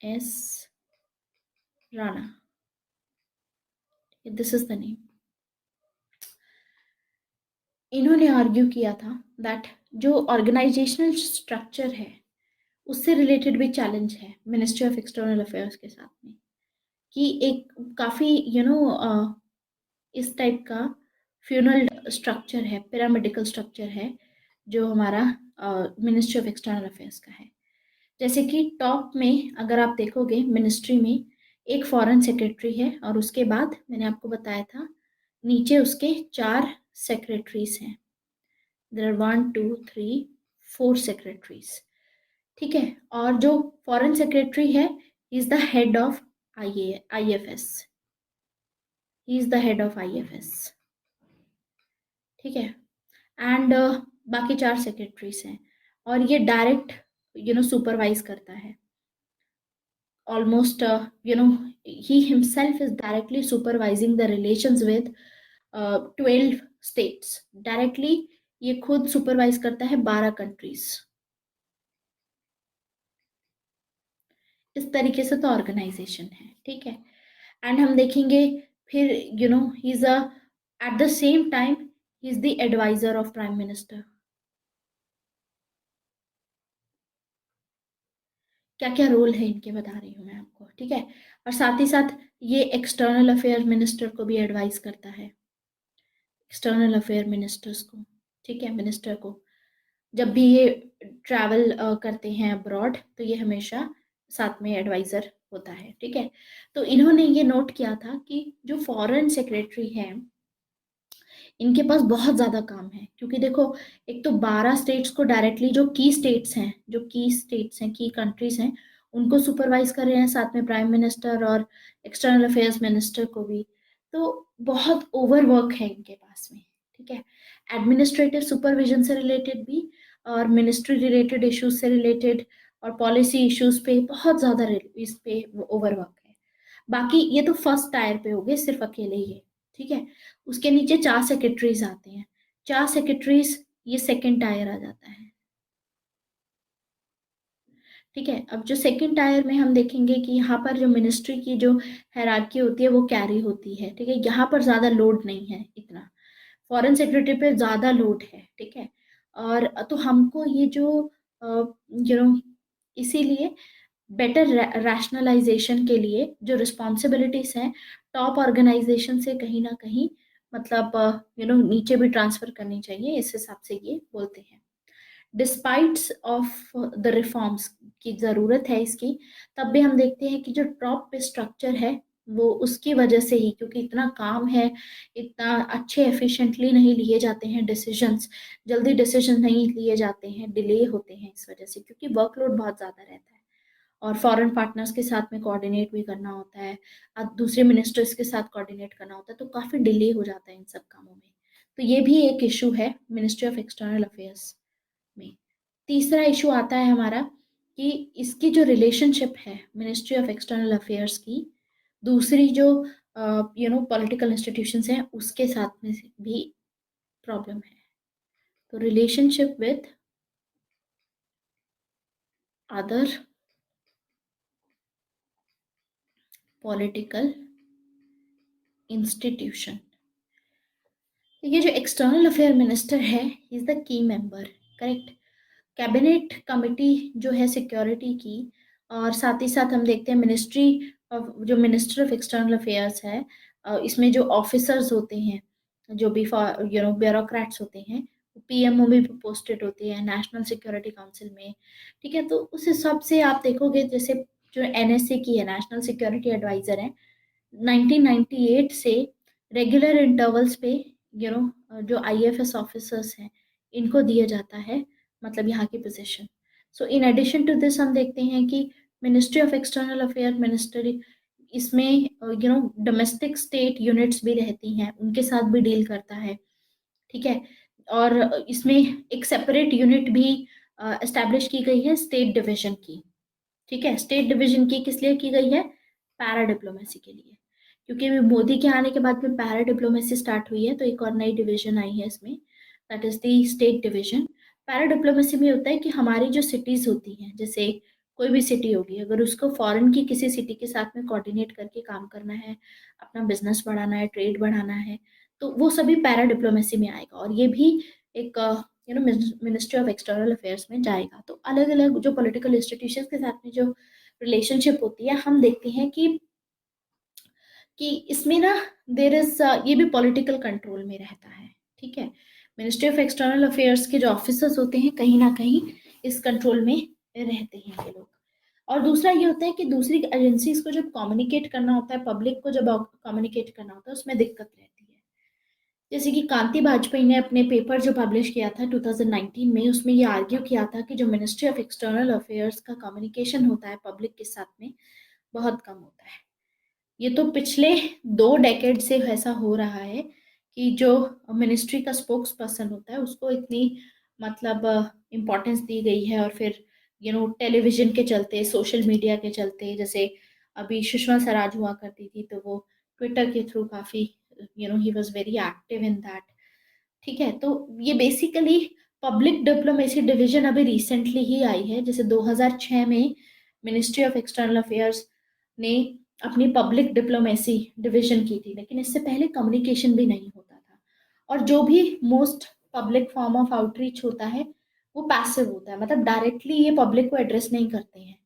S Rana, this is the name. इन्होंने आर्ग्यू किया था दैट जो ऑर्गेनाइजेशनल स्ट्रक्चर है उससे रिलेटेड भी चैलेंज है मिनिस्ट्री ऑफ एक्सटर्नल अफेयर्स के साथ में, कि एक काफ़ी इस टाइप का फ्यूनल स्ट्रक्चर है, पिरामिडिकल स्ट्रक्चर है जो हमारा मिनिस्ट्री ऑफ एक्सटर्नल अफेयर्स का है। जैसे कि टॉप में अगर आप देखोगे मिनिस्ट्री में एक फॉरेन सेक्रेटरी है और उसके बाद मैंने आपको बताया था नीचे उसके 4 सेक्रेटरीज हैं। देयर आर 1 2 3 4 सेक्रेटरीज, ठीक है। और जो फॉरेन सेक्रेटरी है is the head of IFS, he is the head of IFS, ठीक है। एंड बाकी 4 सेक्रेटरीज हैं और ये डायरेक्ट सुपरवाइज करता है almost he himself is directly supervising the relations with 12 states directly। ये खुद सुपरवाइज करता है 12 कंट्रीज। इस तरीके से तो ऑर्गेनाइजेशन है, ठीक है। एंड हम देखेंगे फिर he is a at the same time he is the adviser of prime minister. क्या क्या रोल है इनके बता रही हूँ मैं आपको, ठीक है। और साथ ही साथ ये एक्सटर्नल अफेयर मिनिस्टर को भी एडवाइस करता है, एक्सटर्नल अफेयर मिनिस्टर्स को, ठीक है, मिनिस्टर को जब भी ये ट्रैवल करते हैं अब्रॉड तो ये हमेशा साथ में एडवाइजर होता है, ठीक है। तो इन्होंने ये नोट किया था कि जो फॉरेन सेक्रेटरी है इनके पास बहुत ज़्यादा काम है, क्योंकि देखो एक तो 12 स्टेट्स को डायरेक्टली, जो की स्टेट्स हैं, जो की स्टेट्स हैं, की कंट्रीज हैं, उनको सुपरवाइज कर रहे हैं, साथ में प्राइम मिनिस्टर और एक्सटर्नल अफेयर्स मिनिस्टर को भी। तो बहुत ओवर वर्क है इनके पास में, ठीक है। एडमिनिस्ट्रेटिव सुपरविजन से रिलेटेड भी और मिनिस्ट्री रिलेटेड इश्यूज से रिलेटेड और पॉलिसी इश्यूज पे बहुत ज़्यादा इस पे ओवर वर्क है। बाकी ये तो फर्स्ट टायर पे हो गए सिर्फ अकेले ही, ठीक है। उसके नीचे 4 सेक्रेटरीज आते हैं, 4 सेक्रेटरीज, ये सेकंड टायर आ जाता है, ठीक है। अब जो सेकंड टायर में हम देखेंगे कि यहाँ पर जो मिनिस्ट्री की जो हायरार्की होती है वो कैरी होती है, ठीक है। यहाँ पर ज़्यादा लोड नहीं है इतना, फॉरेन सेक्रेटरी पे ज़्यादा लोड है, ठीक है। और तो हमको ये जो इसीलिए बेटर रैशनलाइजेशन के लिए जो रिस्पॉन्सिबिलिटीज हैं टॉप ऑर्गेनाइजेशन से कहीं ना कहीं मतलब नीचे भी ट्रांसफर करनी चाहिए, इस हिसाब से ये बोलते हैं। डिस्पाइट्स ऑफ द रिफॉर्म्स की ज़रूरत है इसकी, तब भी हम देखते हैं कि जो टॉप पे स्ट्रक्चर है वो उसकी वजह से ही, क्योंकि इतना काम है, इतना अच्छे एफिशिएंटली नहीं लिए जाते हैं डिसीजंस, जल्दी डिसीजन नहीं लिए जाते हैं, डिले होते हैं इस वजह से, क्योंकि वर्कलोड बहुत ज़्यादा रहता है और फॉरेन पार्टनर्स के साथ में कोऑर्डिनेट भी करना होता है, अब दूसरे मिनिस्टर्स के साथ कोऑर्डिनेट करना होता है, तो काफ़ी डिले हो जाता है इन सब कामों में। तो ये भी एक इशू है मिनिस्ट्री ऑफ एक्सटर्नल अफेयर्स में। तीसरा इशू आता है हमारा कि इसकी जो रिलेशनशिप है मिनिस्ट्री ऑफ एक्सटर्नल अफेयर्स की दूसरी जो पॉलिटिकल इंस्टीट्यूशंस हैं उसके साथ में भी प्रॉब्लम है। तो relationship with other political institution, ये जो एक्सटर्नल अफेयर मिनिस्टर है is the key member, correct. Cabinet committee जो है सिक्योरिटी की, और साथ ही साथ हम देखते हैं मिनिस्ट्री ऑफ, जो मिनिस्टर ऑफ एक्सटर्नल अफेयर्स है, इसमें जो ऑफिसर्स होते हैं, जो भी ब्यूरोक्रेट्स होते हैं, PMO में भी पोस्टेड होते हैं नेशनल सिक्योरिटी काउंसिल में, ठीक है। तो उस हिसाब से आप देखोगे जैसे जो NSA की है, नेशनल सिक्योरिटी एडवाइजर है, 1998 से रेगुलर इंटरवल्स पे जो IFS ऑफिसर्स हैं इनको दिया जाता है, मतलब यहाँ की position. So in addition to this हम देखते हैं कि ministry of external affair ministry इसमें डोमेस्टिक स्टेट यूनिट्स भी रहती हैं, उनके साथ भी डील करता है, ठीक है। और इसमें एक सेपरेट यूनिट भी एस्टेब्लिश की गई है स्टेट डिवीजन की, ठीक है। स्टेट डिवीजन की किस लिए की गई है? पैरा डिप्लोमेसी के लिए, क्योंकि अभी मोदी के आने के बाद में पैरा डिप्लोमेसी स्टार्ट हुई है, तो एक और नई डिवीजन आई है इसमें, that is the state division. Para diplomacy में होता है कि हमारी जो सिटीज होती हैं, जैसे कोई भी सिटी होगी, अगर उसको फॉरेन की किसी सिटी के साथ में कोऑर्डिनेट करके काम करना है, अपना बिजनेस बढ़ाना है, ट्रेड बढ़ाना है, तो वो सभी पैरा डिप्लोमेसी में आएगा, और ये भी एक मिनिस्ट्री ऑफ एक्सटर्नल अफेयर्स में जाएगा। तो अलग अलग जो पॉलिटिकल इंस्टीट्यूशंस के साथ में जो रिलेशनशिप होती है, हम देखते हैं कि इसमें ना देर इज ये भी पॉलिटिकल कंट्रोल में रहता है। ठीक है, मिनिस्ट्री ऑफ एक्सटर्नल अफेयर्स के जो ऑफिसर्स होते हैं, कहीं ना कहीं इस कंट्रोल में रहते हैं ये लोग। और दूसरा ये होता है कि दूसरी एजेंसीज को जब कम्युनिकेट करना होता है, पब्लिक को जब कम्युनिकेट करना होता है, उसमें दिक्कत रहती है। जैसे कि कांति वाजपेयी ने अपने पेपर जो पब्लिश किया था 2019 में, उसमें ये आर्ग्यू किया था कि जो मिनिस्ट्री ऑफ एक्सटर्नल अफेयर्स का कम्युनिकेशन होता है पब्लिक के साथ में, बहुत कम होता है। ये तो पिछले 2 डेकेड से ऐसा हो रहा है कि जो मिनिस्ट्री का स्पोक्स पर्सन होता है उसको इतनी मतलब इम्पोर्टेंस दी गई है, और फिर टेलीविजन के चलते, सोशल मीडिया के चलते, जैसे अभी सुषमा स्वराज हुआ करती थी, तो वो ट्विटर के थ्रू काफी he was very active in that. ठीक है, तो ये बेसिकली पब्लिक डिप्लोमेसी डिवीजन अभी रिसेंटली ही आई है। जैसे 2006 में मिनिस्ट्री ऑफ एक्सटर्नल अफेयर्स ने अपनी पब्लिक डिप्लोमेसी डिवीजन की थी, लेकिन इससे पहले कम्युनिकेशन भी नहीं होता था। और जो भी most public form of outreach होता है, वो पैसिव होता है, मतलब डायरेक्टली ये पब्लिक को एड्रेस नहीं करते हैं।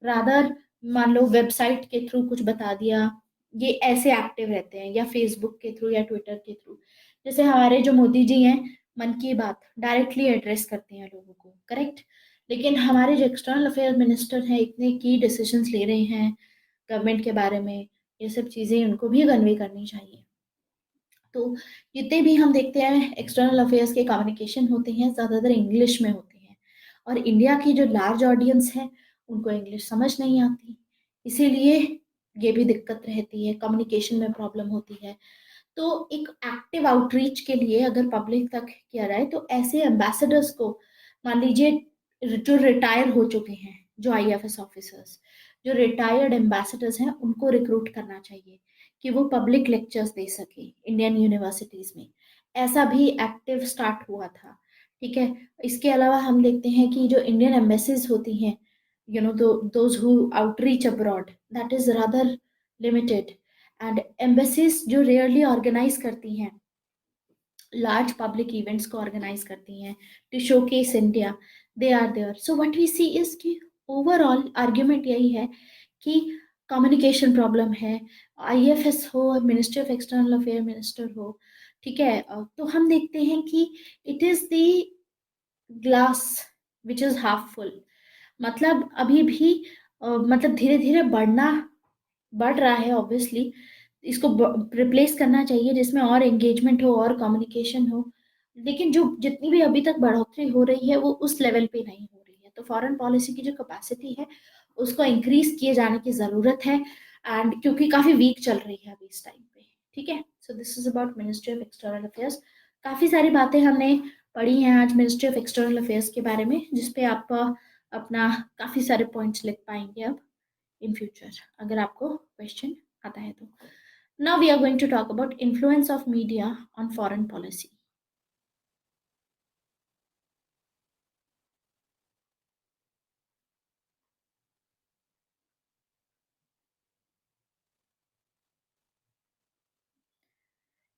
रादर मान लो वेबसाइट के थ्रू कुछ बता दिया, ये ऐसे एक्टिव रहते हैं, या फेसबुक के थ्रू या ट्विटर के थ्रू। जैसे हमारे जो मोदी जी हैं, मन की बात डायरेक्टली एड्रेस करते हैं लोगों को, करेक्ट। लेकिन हमारे जो एक्सटर्नल अफेयर मिनिस्टर हैं, इतने की डिसीजंस ले रहे हैं गवर्नमेंट के बारे में, ये सब चीजें उनको भी कन्वे करनी चाहिए। तो जितने भी हम देखते हैं एक्सटर्नल अफेयर्स के कम्युनिकेशन होते हैं, ज़्यादातर इंग्लिश में होते हैं, और इंडिया की जो लार्ज ऑडियंस है, उनको इंग्लिश समझ नहीं आती, इसीलिए ये भी दिक्कत रहती है, कम्युनिकेशन में प्रॉब्लम होती है। तो एक एक्टिव आउटरीच के लिए अगर पब्लिक तक किया जाए, तो ऐसे एम्बेसडर्स को, मान लीजिए जो रिटायर हो चुके हैं, जो आईएफएस ऑफिसर्स, जो रिटायर्ड एम्बेसडर्स हैं, उनको रिक्रूट करना चाहिए कि वो पब्लिक लेक्चर्स दे सके इंडियन यूनिवर्सिटीज में। ऐसा भी एक्टिव स्टार्ट हुआ था। ठीक है, इसके अलावा हम देखते हैं कि जो इंडियन एम्बेसीज होती हैं, those who outreach abroad, that is rather limited. And embassies जो रेयरली ऑर्गेनाइज करती हैं, लार्ज पब्लिक इवेंट्स को ऑर्गेनाइज करती हैं to showcase India, they are there. So what we see is कि ओवरऑल आर्ग्यूमेंट यही है कि कम्युनिकेशन प्रॉब्लम है। आईएफएस हो, ministry of external affair minister हो, ठीक है, तो हम देखते हैं कि it is the glass which is half full. मतलब अभी भी मतलब धीरे धीरे बढ़ रहा है ऑब्वियसली, इसको रिप्लेस करना चाहिए जिसमें और एंगेजमेंट हो और कम्युनिकेशन हो। लेकिन जो जितनी भी अभी तक बढ़ोतरी हो रही है, वो उस लेवल पे नहीं हो रही है। तो फॉरेन पॉलिसी की जो कैपेसिटी है, उसको इंक्रीज किए जाने की ज़रूरत है, एंड क्योंकि काफ़ी वीक चल रही है अभी इस टाइम पे। ठीक है, so this is about ministry of external affairs. काफ़ी सारी बातें हमने पढ़ी हैं आज मिनिस्ट्री ऑफ एक्सटर्नल अफेयर्स के बारे में, जिसपे आप अपना काफ़ी सारे पॉइंट्स लिख पाएंगे अब इन फ्यूचर, अगर आपको क्वेश्चन आता है तो। Now we are going to talk about influence of media on foreign policy.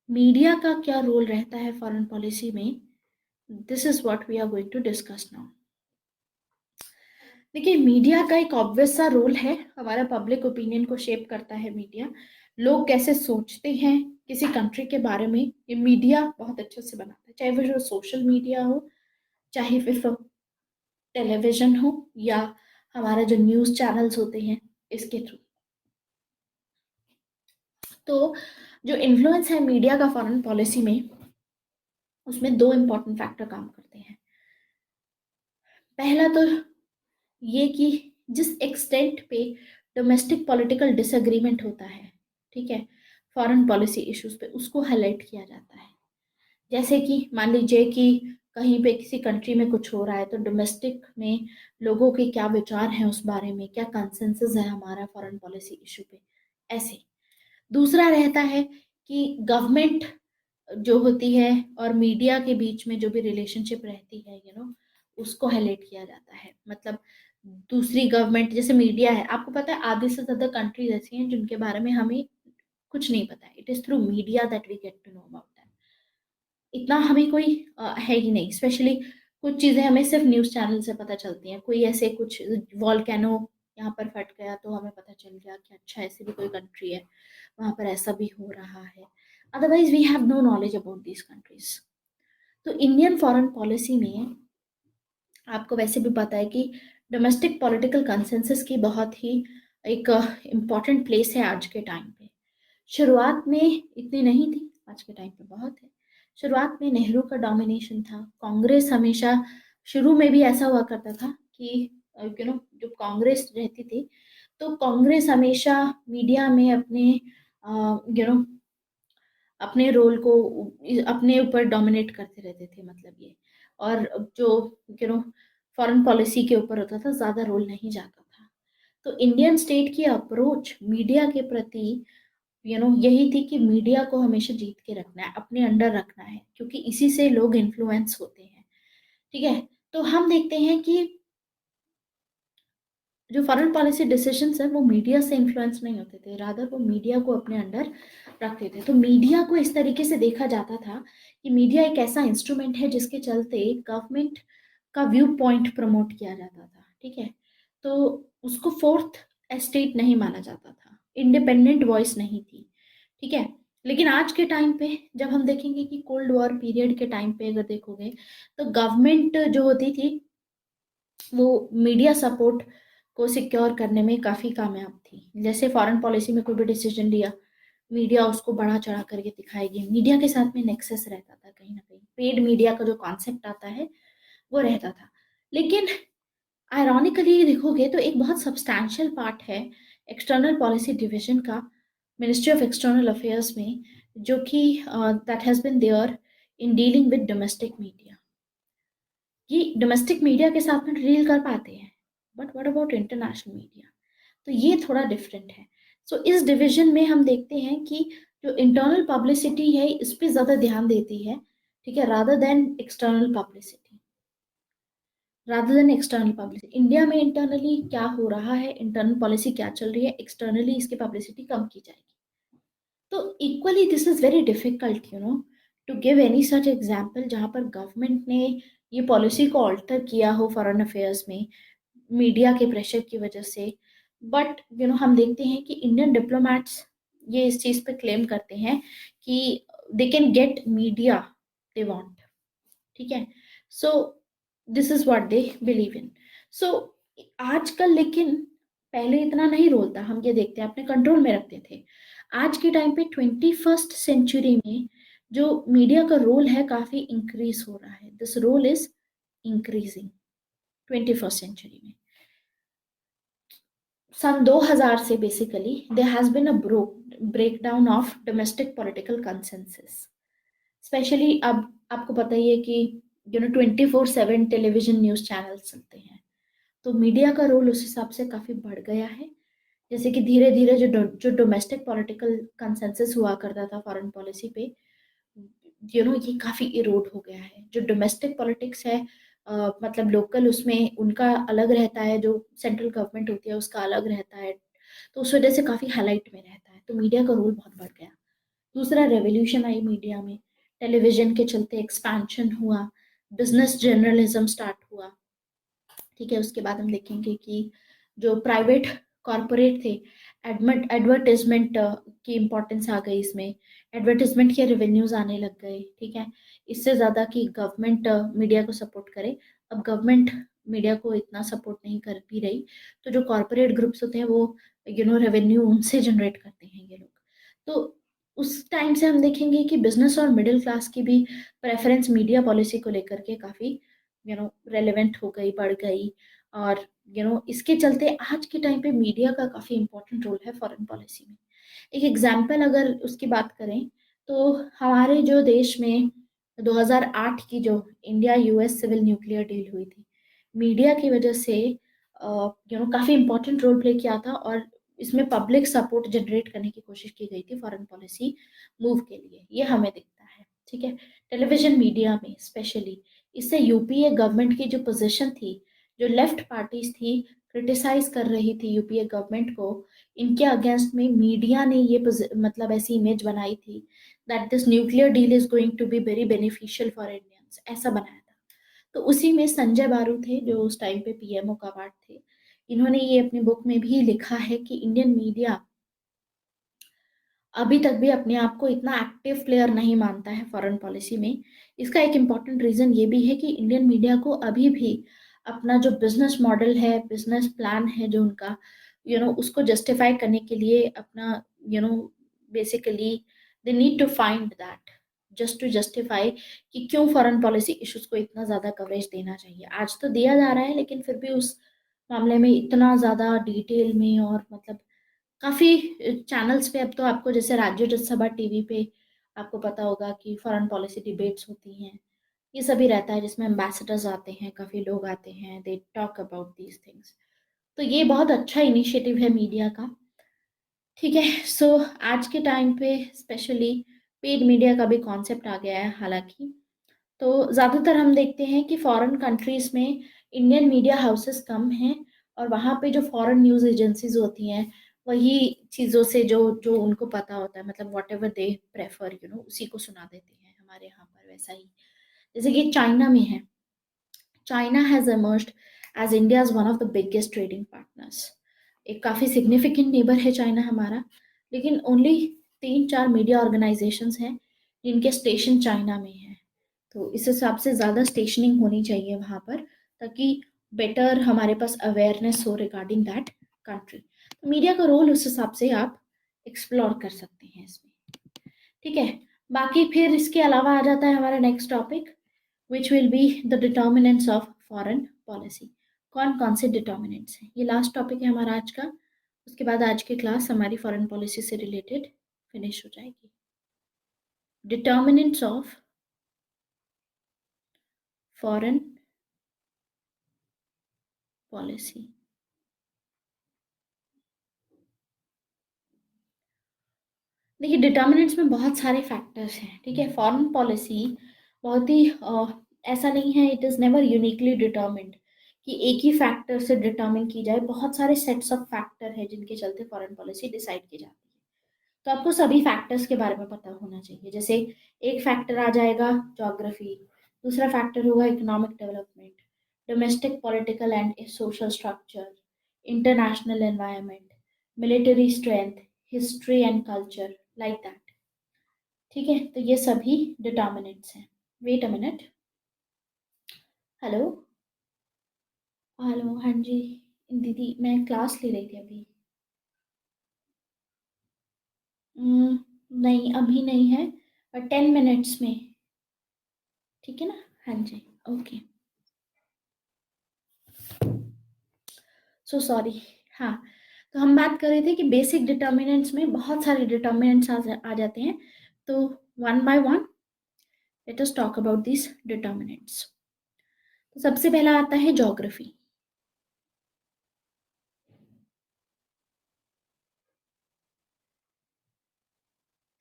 Media का क्या रोल रहता है फॉरेन पॉलिसी में, this is what we are going to discuss now. देखिए, मीडिया का एक ऑब्वियस सा रोल है, हमारा पब्लिक ओपिनियन को शेप करता है मीडिया। लोग कैसे सोचते हैं किसी कंट्री के बारे में, ये मीडिया बहुत अच्छे से बनाता है, चाहे वो जो सोशल मीडिया हो, चाहे फिर टेलीविजन हो, या हमारा जो न्यूज़ चैनल्स होते हैं इसके थ्रू। तो जो इन्फ्लुएंस है मीडिया का फॉरेन पॉलिसी में, उसमें दो इम्पोर्टेंट फैक्टर काम करते हैं। पहला तो ये कि जिस एक्सटेंट पे डोमेस्टिक पॉलिटिकल डिसएग्रीमेंट होता है, ठीक है, फॉरेन पॉलिसी इश्यूज पे, उसको हाईलाइट किया जाता है। जैसे कि मान लीजिए कि कहीं पे किसी कंट्री में कुछ हो रहा है, तो डोमेस्टिक में लोगों के क्या विचार हैं उस बारे में, क्या कंसेंसस है हमारा फॉरेन पॉलिसी इशू पे, ऐसे। दूसरा रहता है कि गवर्नमेंट जो होती है और मीडिया के बीच में जो भी रिलेशनशिप रहती है उसको हाईलाइट किया जाता है। मतलब दूसरी गवर्नमेंट, जैसे मीडिया है, आपको पता है आधे से ज्यादा कंट्रीज ऐसी हैं जिनके बारे में हमें कुछ नहीं पता है। It is through media that we get to know about them. इतना हमें कोई है ही नहीं। स्पेशली कुछ चीजें हमें सिर्फ न्यूज चैनल से पता चलती हैं। कोई ऐसे कुछ वॉल्केनो यहाँ पर फट गया तो हमें पता चल गया कि अच्छा ऐसी भी कोई कंट्री है, वहां पर ऐसा भी हो रहा है। Otherwise we have no knowledge about these countries. तो इंडियन फॉरेन पॉलिसी में आपको वैसे भी पता है कि डोमेस्टिक पॉलिटिकल कंसेंसस की बहुत ही एक इम्पॉर्टेंट प्लेस है आज के टाइम पे। शुरुआत में इतनी नहीं थी, आज के टाइम पे बहुत है। शुरुआत में नेहरू का डोमिनेशन था। कांग्रेस हमेशा, शुरू में भी ऐसा हुआ करता था कि जो कांग्रेस रहती थी तो कांग्रेस हमेशा मीडिया में अपने अपने रोल को अपने ऊपर डोमिनेट करते रहते थे। मतलब ये, और जो फॉरेन पॉलिसी के ऊपर होता था ज्यादा रोल नहीं जाता था। तो इंडियन स्टेट की अप्रोच मीडिया के प्रति यही थी कि मीडिया को हमेशा जीत के रखना है, अपने अंडर रखना है, क्योंकि इसी से लोग इन्फ्लुएंस होते हैं। ठीक है। तो हम देखते हैं कि जो फॉरेन पॉलिसी डिसीजंस है वो मीडिया से इन्फ्लुएंस नहीं होते थे, रादर वो मीडिया को अपने अंडर रखते थे। तो मीडिया को इस तरीके से देखा जाता था कि मीडिया एक ऐसा इंस्ट्रूमेंट है जिसके चलते गवर्नमेंट का व्यू पॉइंट प्रमोट किया जाता था। ठीक है। तो उसको फोर्थ एस्टेट नहीं माना जाता था, इंडिपेंडेंट वॉइस नहीं थी। ठीक है। लेकिन आज के टाइम पे जब हम देखेंगे कि कोल्ड वॉर पीरियड के टाइम पे अगर देखोगे तो गवर्नमेंट जो होती थी वो मीडिया सपोर्ट को सिक्योर करने में काफी कामयाब थी। जैसे फॉरेन पॉलिसी में कोई भी डिसीजन लिया, मीडिया उसको बढ़ा चढ़ा करके दिखाएगी। मीडिया के साथ में नेक्सस रहता था, कहीं ना कहीं पेड मीडिया का जो कॉन्सेप्ट आता है वो रहता था। लेकिन आयरॉनिकली देखोगे तो एक बहुत सब्सटैंशियल पार्ट है एक्सटर्नल पॉलिसी डिवीजन का मिनिस्ट्री ऑफ एक्सटर्नल अफेयर्स में, जो कि that has been there in dealing with domestic media. ये डोमेस्टिक मीडिया के साथ में डील कर पाते हैं, but what about international media? तो ये थोड़ा डिफरेंट है। सो इस डिवीजन में हम देखते हैं कि जो इंटरनल पब्लिसिटी है इस पे ज्यादा ध्यान देती है। ठीक है। Rather than external publicity India में इंटरनली क्या हो रहा है, इंटरनल पॉलिसी क्या चल रही है, एक्सटर्नली इसकी पब्लिसिटी कम की जाएगी। तो equally this is very difficult to give any such example जहाँ पर गवर्नमेंट ने ये पॉलिसी को ऑल्टर किया हो फॉरेन अफेयर्स में मीडिया के प्रेशर की वजह से। बट हम देखते हैं कि इंडियन डिप्लोमेट्स ये इस चीज पे क्लेम करते हैं कि they can get media they want. ठीक है। So this is what they believe in. So आजकल लेकिन पहले इतना नहीं रोल था, हम ये देखते हैं अपने कंट्रोल में रखते थे। आज के टाइम पे 21st सेंचुरी में जो मीडिया का रोल है काफी इंक्रीज हो रहा है। This role is increasing 21st century में। सन 2000 से basically there has been a breakdown of domestic political consensus. Specially अब आपको पता ही है कि 24/7 टेलीविजन न्यूज चैनल चलते हैं, तो मीडिया का रोल उस हिसाब से काफी बढ़ गया है। जैसे कि धीरे धीरे जो डोमेस्टिक पॉलिटिकल कंसेंसस हुआ करता था फॉरेन पॉलिसी पे, ये काफी इरोड हो गया है। जो डोमेस्टिक पॉलिटिक्स है मतलब लोकल, उसमें उनका अलग रहता है, जो सेंट्रल गवर्नमेंट होती है उसका अलग रहता है। तो उस वजह से काफी हाईलाइट में रहता है, तो मीडिया का रोल बहुत बढ़ गया। दूसरा, रेवोल्यूशन आई मीडिया में, टेलीविजन के चलते एक्सपेंशन हुआ, बिजनेस जर्नलिज्म स्टार्ट हुआ। ठीक है। उसके बाद हम देखेंगे कि जो प्राइवेट कॉरपोरेट थे, एडवर्टाइजमेंट की इम्पोर्टेंस आ गई इसमें, एडवर्टाइजमेंट के रेवेन्यूज आने लग गए। ठीक है। इससे ज़्यादा कि गवर्नमेंट मीडिया को सपोर्ट करे। अब गवर्नमेंट मीडिया को इतना सपोर्ट नहीं कर भी रही, तो जो कॉरपोरेट ग्रुप्स होते हैं वो रेवेन्यू उनसे जनरेट करते हैं ये लोग। तो उस टाइम से हम देखेंगे कि बिजनेस और मिडिल क्लास की भी प्रेफरेंस मीडिया पॉलिसी को लेकर के काफ़ी रेलेवेंट हो गई, बढ़ गई। और इसके चलते आज के टाइम पे मीडिया का काफी इंपॉर्टेंट रोल है फॉरेन पॉलिसी में। एक एग्जाम्पल अगर उसकी बात करें तो हमारे जो देश में 2008 की जो India US civil nuclear deal हुई थी, मीडिया की वजह से काफी इंपॉर्टेंट रोल प्ले किया था। और इसमें पब्लिक सपोर्ट जनरेट करने की कोशिश की गई थी फॉरेन पॉलिसी मूव के लिए, ये हमें दिखता है। ठीक है, टेलीविजन मीडिया में स्पेशली इससे यूपीए गवर्नमेंट की जो पोजीशन थी, जो लेफ्ट पार्टीज थी क्रिटिसाइज कर रही थी यूपीए गवर्नमेंट को, इनके अगेंस्ट में मीडिया ने ये मतलब ऐसी इमेज बनाई थी that this nuclear deal is going to be very beneficial for Indians, ऐसा बनाया था। तो उसी में संजय बारू थे जो उस टाइम पे पीएमओ का पार्ट थे, इन्होंने ये अपनी बुक में भी लिखा है कि इंडियन मीडिया अभी तक भी अपने आप को इतना एक्टिव प्लेयर नहीं मानता है फॉरेन पॉलिसी में। इसका एक इम्पॉर्टेंट रीजन ये भी है कि इंडियन मीडिया को अभी भी अपना जो बिजनेस मॉडल है, बिजनेस प्लान है जो उनका, उसको जस्टिफाई करने के लिए अपना, you know basically they need to find that just to justify कि क्यों फॉरेन पॉलिसी इश्यूज को इतना ज्यादा कवरेज देना चाहिए। आज तो दिया जा रहा है लेकिन फिर भी उस मामले में इतना ज्यादा डिटेल में, और मतलब काफी चैनल्स पे अब तो आपको, जैसे राज्यसभा टीवी पे आपको पता होगा कि फॉरेन पॉलिसी डिबेट्स होती हैं, ये सभी रहता है जिसमें एम्बेसडर्स आते हैं, काफी लोग आते हैं, they talk about these things. तो ये बहुत अच्छा इनिशिएटिव है मीडिया का। ठीक है, सो आज के टाइम पे स्पेशली पेड मीडिया का भी कॉन्सेप्ट आ गया है हालांकि। तो ज़्यादातर हम देखते हैं कि फॉरेन कंट्रीज में इंडियन मीडिया हाउसेस कम हैं, और वहाँ पे जो फॉरेन न्यूज़ एजेंसीज होती हैं वही चीज़ों से जो जो उनको पता होता है, मतलब वॉट एवर दे प्रेफर, उसी को सुना देते हैं। हमारे यहाँ पर वैसा ही जैसे कि चाइना में है, China has emerged as India's one of the biggest trading partners. एक काफ़ी सिग्निफिकेंट नेबर है चाइना हमारा, लेकिन ओनली 3-4 मीडिया ऑर्गेनाइजेशंस हैं जिनके स्टेशन चाइना में हैं। तो इस हिसाब से ज़्यादा स्टेशनिंग होनी चाहिए वहाँ पर, ताकि बेटर हमारे पास अवेयरनेस हो रिगार्डिंग दैट कंट्री। तो मीडिया का रोल उस हिसाब से आप एक्सप्लोर कर सकते हैं इसमें। ठीक है, बाकी फिर इसके अलावा आ जाता है हमारा next topic, which will be the determinants of foreign policy. कौन कौन से डिटर्मिनेंट्स हैं, ये लास्ट टॉपिक है हमारा आज का। उसके बाद आज की क्लास हमारी फॉरेन पॉलिसी से रिलेटेड फिनिश हो जाएगी। Determinants of foreign policy. देखिए, डिटर्मिनेंट्स में बहुत सारे फैक्टर्स हैं। ठीक है, फॉरेन पॉलिसी बहुत ही ऐसा नहीं है, it is never uniquely determined कि एक ही फैक्टर से डिटर्मिन की जाए। बहुत सारे सेट्स ऑफ फैक्टर है जिनके चलते फॉरेन पॉलिसी डिसाइड की जाती है। तो आपको सभी फैक्टर्स के बारे में पता होना चाहिए। जैसे एक फैक्टर आ जाएगा ज्योग्राफी, दूसरा फैक्टर होगा economic development, domestic political and social structure, international environment, military strength, history and culture, like that. ठीक है, तो ये सभी डिटर्मिनेंट्स हैं। Wait a minute. Hello. Hello, हाँ जी दीदी, मैं क्लास ले रही थी अभी। नहीं, अभी नहीं है, पर 10 मिनट्स में। ठीक है ना? हाँ जी। ओके। So sorry. हाँ, तो हम बात कर रहे थे कि बेसिक डिटर्मिनेंट्स में बहुत सारे डिटर्मिनेंट्स आ जाते हैं। तो one by one let us talk about this determinants. तो सबसे पहला आता है geography.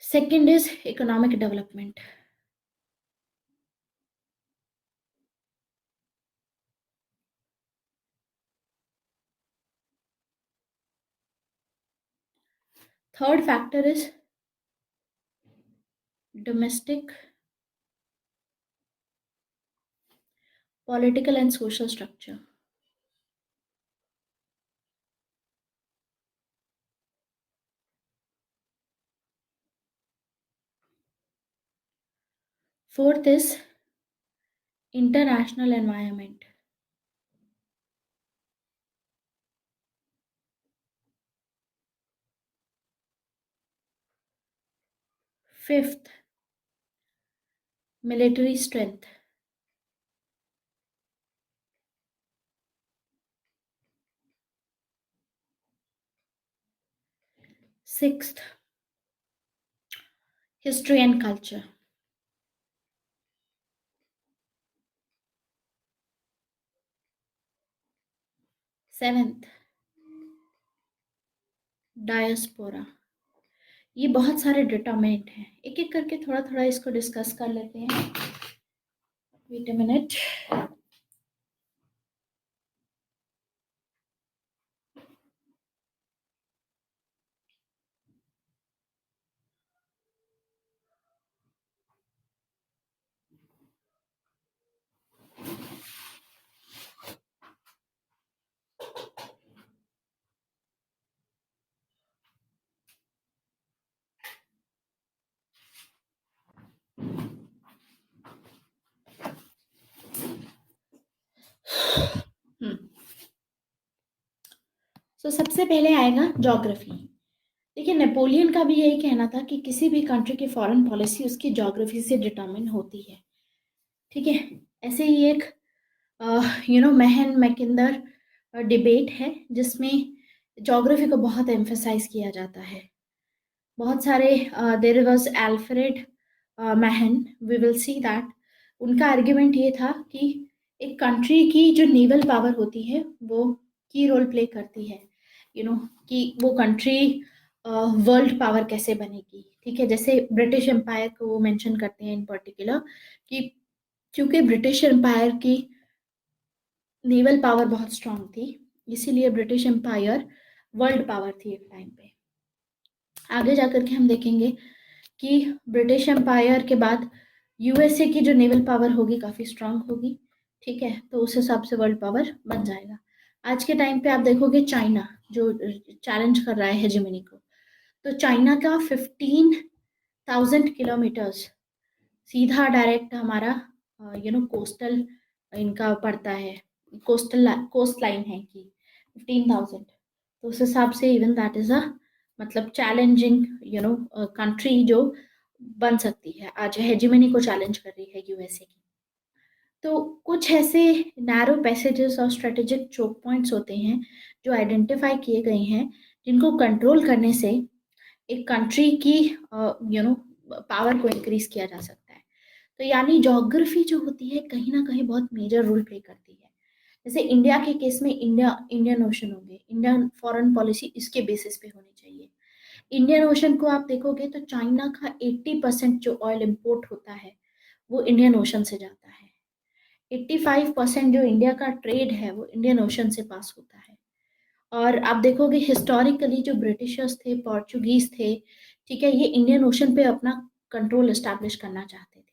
Second is economic development. Third factor is domestic political and social structure. Fourth is international environment. Fifth, military strength. Sixth, history and culture. Seventh, diaspora, ये बहुत सारे determinant हैं, एक एक करके थोड़ा थोड़ा इसको डिस्कस कर लेते हैं। Wait a minute. सबसे पहले आएगा ज्योग्राफी। देखिए, नेपोलियन का भी यही कहना था कि किसी भी कंट्री की फॉरेन पॉलिसी उसकी ज्योग्राफी से डिटरमिन होती है। ठीक है, ऐसे ही एक महन मैकिंदर डिबेट है जिसमें ज्योग्राफी को बहुत एम्फेसाइज किया जाता है। बहुत सारे देयर वाज एल्फ्रेड महन, वी विल सी दैट उनका आर्ग्यूमेंट ये था कि एक कंट्री की जो नेवल पावर होती है वो की रोल प्ले करती है, कि वो कंट्री वर्ल्ड पावर कैसे बनेगी। ठीक है, जैसे ब्रिटिश एम्पायर को वो मेंशन करते हैं इन पर्टिकुलर, कि क्योंकि ब्रिटिश एम्पायर की नेवल पावर बहुत स्ट्रांग थी, इसीलिए ब्रिटिश एम्पायर वर्ल्ड पावर थी एक टाइम पे। आगे जाकर के हम देखेंगे कि ब्रिटिश एम्पायर के बाद यूएसए की जो नेवल पावर होगी काफ़ी स्ट्रांग होगी। ठीक है, तो उस हिसाब से वर्ल्ड पावर बन जाएगा। आज के टाइम पे आप देखोगे चाइना जो चैलेंज कर रहा है हेजेमनी को, तो चाइना का 15,000 किलोमीटर्स सीधा डायरेक्ट हमारा कोस्टल इनका पड़ता है, कोस्ट लाइन है कि 15,000। तो उस हिसाब से इवन दैट इज अ मतलब चैलेंजिंग कंट्री जो बन सकती है, आज हेजिमनी को चैलेंज कर रही है यूएसए की। तो कुछ ऐसे नैरो पैसेजेस और स्ट्रेटेजिक चोक पॉइंट्स होते हैं जो आइडेंटिफाई किए गए हैं, जिनको कंट्रोल करने से एक कंट्री की पावर को इंक्रीज किया जा सकता है। तो यानी ज्योग्राफी जो होती है कहीं ना कहीं बहुत मेजर रोल प्ले करती है। जैसे इंडिया के केस में इंडियन ओशन होंगे, इंडियन फॉरेन पॉलिसी इसके बेसिस पे होनी चाहिए। इंडियन ओशन को आप देखोगे तो चाइना का 80% जो ऑयल इंपोर्ट होता है वो इंडियन ओशन से जाता है। 85% जो इंडिया का ट्रेड है वो इंडियन ओशन से पास होता है। और आप देखोगे हिस्टोरिकली जो ब्रिटिशर्स थे, पोर्चुगीज थे, ठीक है, ये इंडियन ओशन पे अपना कंट्रोल एस्टैब्लिश करना चाहते थे,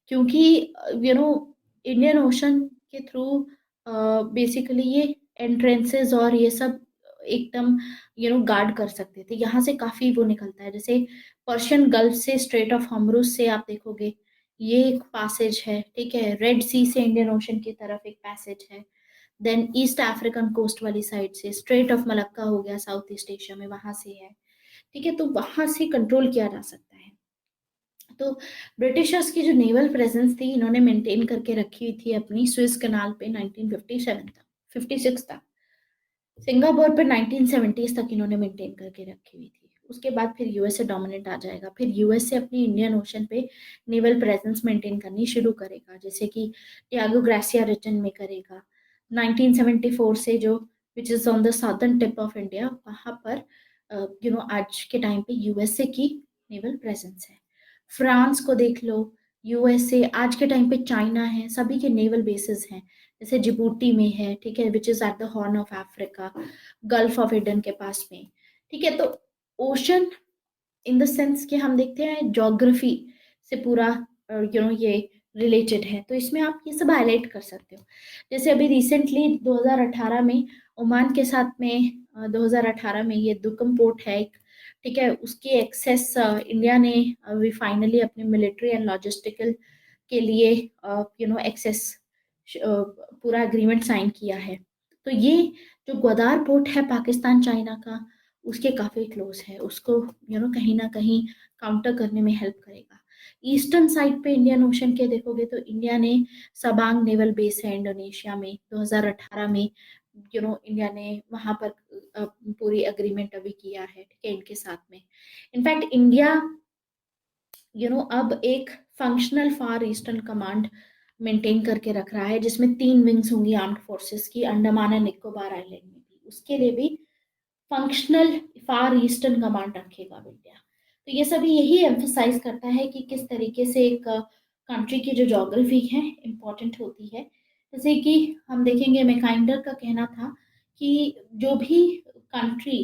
क्योंकि इंडियन ओशन के थ्रू बेसिकली ये एंट्रेंसेस और ये सब एकदम गार्ड कर सकते थे। यहाँ से काफी वो निकलता है, जैसे पर्शियन गल्फ से, स्ट्रेट ऑफ हॉर्मुज से आप देखोगे ये एक पैसेज है। ठीक है, रेड सी से इंडियन ओशन की तरफ एक पैसेज है। देन ईस्ट अफ्रीकन कोस्ट वाली साइड से स्ट्रेट ऑफ मलक्का हो गया, साउथ ईस्ट एशिया में वहां से है। ठीक है, तो वहां से कंट्रोल किया जा सकता है। तो ब्रिटिशर्स की जो नेवल प्रेजेंस थी इन्होंने मेंटेन करके रखी हुई थी अपनी स्विस कनाल पे 1957 तक, 56 तक। सिंगापुर पे 1970s तक इन्होंने मेंटेन करके रखी हुई थी। उसके बाद फिर यूएसए डोमिनेट आ जाएगा, फिर यूएसए अपनी इंडियन ओशन पे नेवल प्रेजेंस मेंटेन करनी शुरू करेगा, जैसे कि टियागो ग्रासिया रीजन में करेगा 1974 से, जो which is on the southern tip of India, वहां पर आज के टाइम पे यूएसए की नेवल प्रेजेंस है। फ्रांस को देख लो, यूएसए, आज के टाइम पे चाइना है, सभी के नेवल बेसिस हैं। जैसे जिबूटी में है, ठीक है, which is at the horn of Africa, gulf of Aden के पास में। ठीक है, तो ओशन इन द सेंस कि हम देखते हैं ज्योग्राफी से पूरा ये रिलेटेड है, तो इसमें आप ये सब हाईलाइट कर सकते हो। जैसे अभी रिसेंटली 2018 में ओमान के साथ में 2018 में ये दुकम पोर्ट है एक, ठीक है, उसकी एक्सेस इंडिया ने अभी फाइनली अपने मिलिट्री एंड लॉजिस्टिकल के लिए एक्सेस पूरा एग्रीमेंट साइन किया है। तो ये जो ग्वादार पोर्ट है पाकिस्तान चाइना का, उसके काफी क्लोज है, उसको कहीं ना कहीं काउंटर करने में हेल्प करेगा। ईस्टर्न साइड पे इंडियन ओशन के देखोगे तो इंडिया ने सबांग नेवल बेस है इंडोनेशिया में, 2018 में इंडिया ने वहां पर पूरी अग्रीमेंट अभी किया है, ठीक है, इनके साथ में। इनफैक्ट इंडिया अब एक फंक्शनल फार ईस्टर्न कमांड मेंटेन करके रख रहा है, जिसमें 3 विंग्स होंगी आर्म्ड फोर्सेस की, अंडमान एंड निकोबार आइलैंड में भी, उसके लिए भी फंक्शनल फार ईस्टर्न कमांड रखेगा इंडिया। तो ये सभी यही एम्फोसाइज करता है कि किस तरीके से एक कंट्री की जो जोग्राफी है इम्पोर्टेंट होती है। जैसे कि हम देखेंगे, मैकाइंडर का कहना था कि जो भी country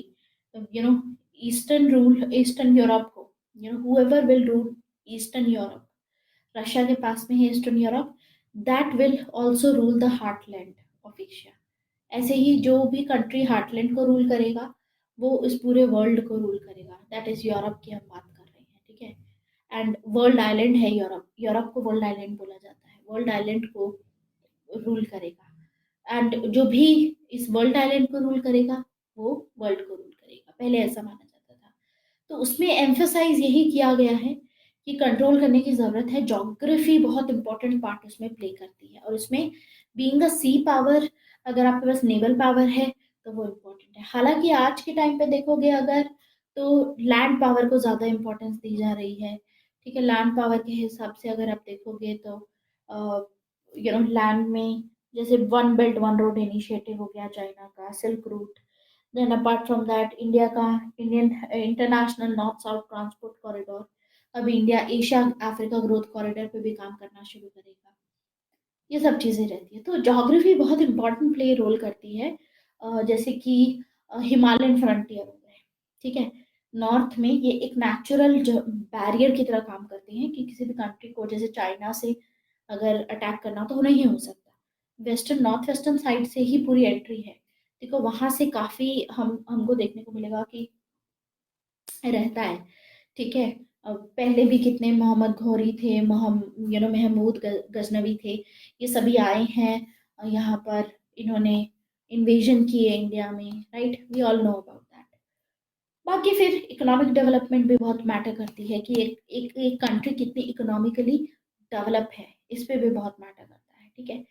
eastern rule eastern Europe हो, whoever will rule eastern Europe, Russia के पास में है eastern Europe, that will also rule the heartland of Asia. ऐसे ही जो भी कंट्री हार्टलैंड को रूल करेगा वो इस पूरे वर्ल्ड को रूल करेगा। दैट इज यूरोप की हम बात कर रहे हैं, ठीक है। एंड वर्ल्ड आइलैंड है यूरोप, यूरोप को वर्ल्ड आइलैंड बोला जाता है, वर्ल्ड आइलैंड को रूल करेगा। एंड जो भी इस वर्ल्ड आइलैंड को रूल करेगा वो वर्ल्ड को रूल करेगा, पहले ऐसा माना जाता था। तो उसमें एम्फोसाइज यही किया गया है कि कंट्रोल करने की ज़रूरत है। जोग्राफी बहुत इंपॉर्टेंट पार्ट उसमें प्ले करती है, और उसमें बीइंग अ सी पावर, अगर आपके पास नेवल पावर है तो वो इम्पोर्टेंट है। हालांकि आज के टाइम पे देखोगे अगर, तो लैंड पावर को ज़्यादा इम्पोर्टेंस दी जा रही है, ठीक है। लैंड पावर के हिसाब से अगर आप देखोगे तो लैंड में जैसे one belt one road initiative हो गया चाइना का, silk route. Then apart from that India का Indian international north south transport corridor, अभी India Asia Africa growth corridor पे भी काम करना शुरू करेगा। ये सब चीज़ें रहती है। तो ज्योग्राफी बहुत इंपॉर्टेंट प्ले रोल करती है। जैसे कि हिमालयन फ्रंटियर हो गए, ठीक है। नॉर्थ में ये एक नेचुरल बैरियर की तरह काम करते हैं कि किसी भी कंट्री को जैसे चाइना से अगर अटैक करना तो नहीं हो सकता। वेस्टर्न नॉर्थ वेस्टर्न साइड से ही पूरी एंट्री है, देखो वहां से काफी हमको देखने को मिलेगा कि रहता है, ठीक है। पहले भी कितने मोहम्मद घौरी थे, महमूद गजनवी थे, ये सभी आए हैं यहाँ पर, इन्होंने इन्वेजन की है इंडिया में, right, we all know about that. बाकी फिर इकोनॉमिक डेवलपमेंट भी बहुत मैटर करती है कि एक कंट्री कितनी इकोनॉमिकली डेवलप है, इस पे भी बहुत मैटर करता है, ठीक है।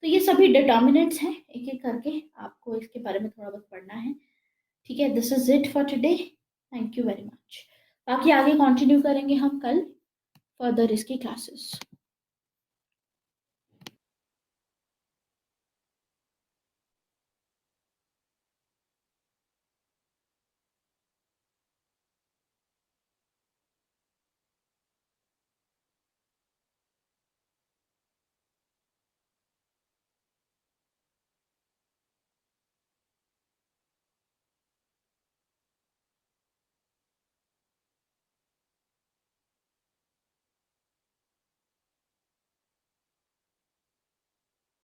तो ये सभी डिटर्मिनेंट्स हैं, एक एक करके आपको इसके बारे में थोड़ा बहुत पढ़ना है, ठीक है। This is it for today, thank you very much. बाकी आगे कंटिन्यू करेंगे हम कल फर्दर इसकी क्लासेस।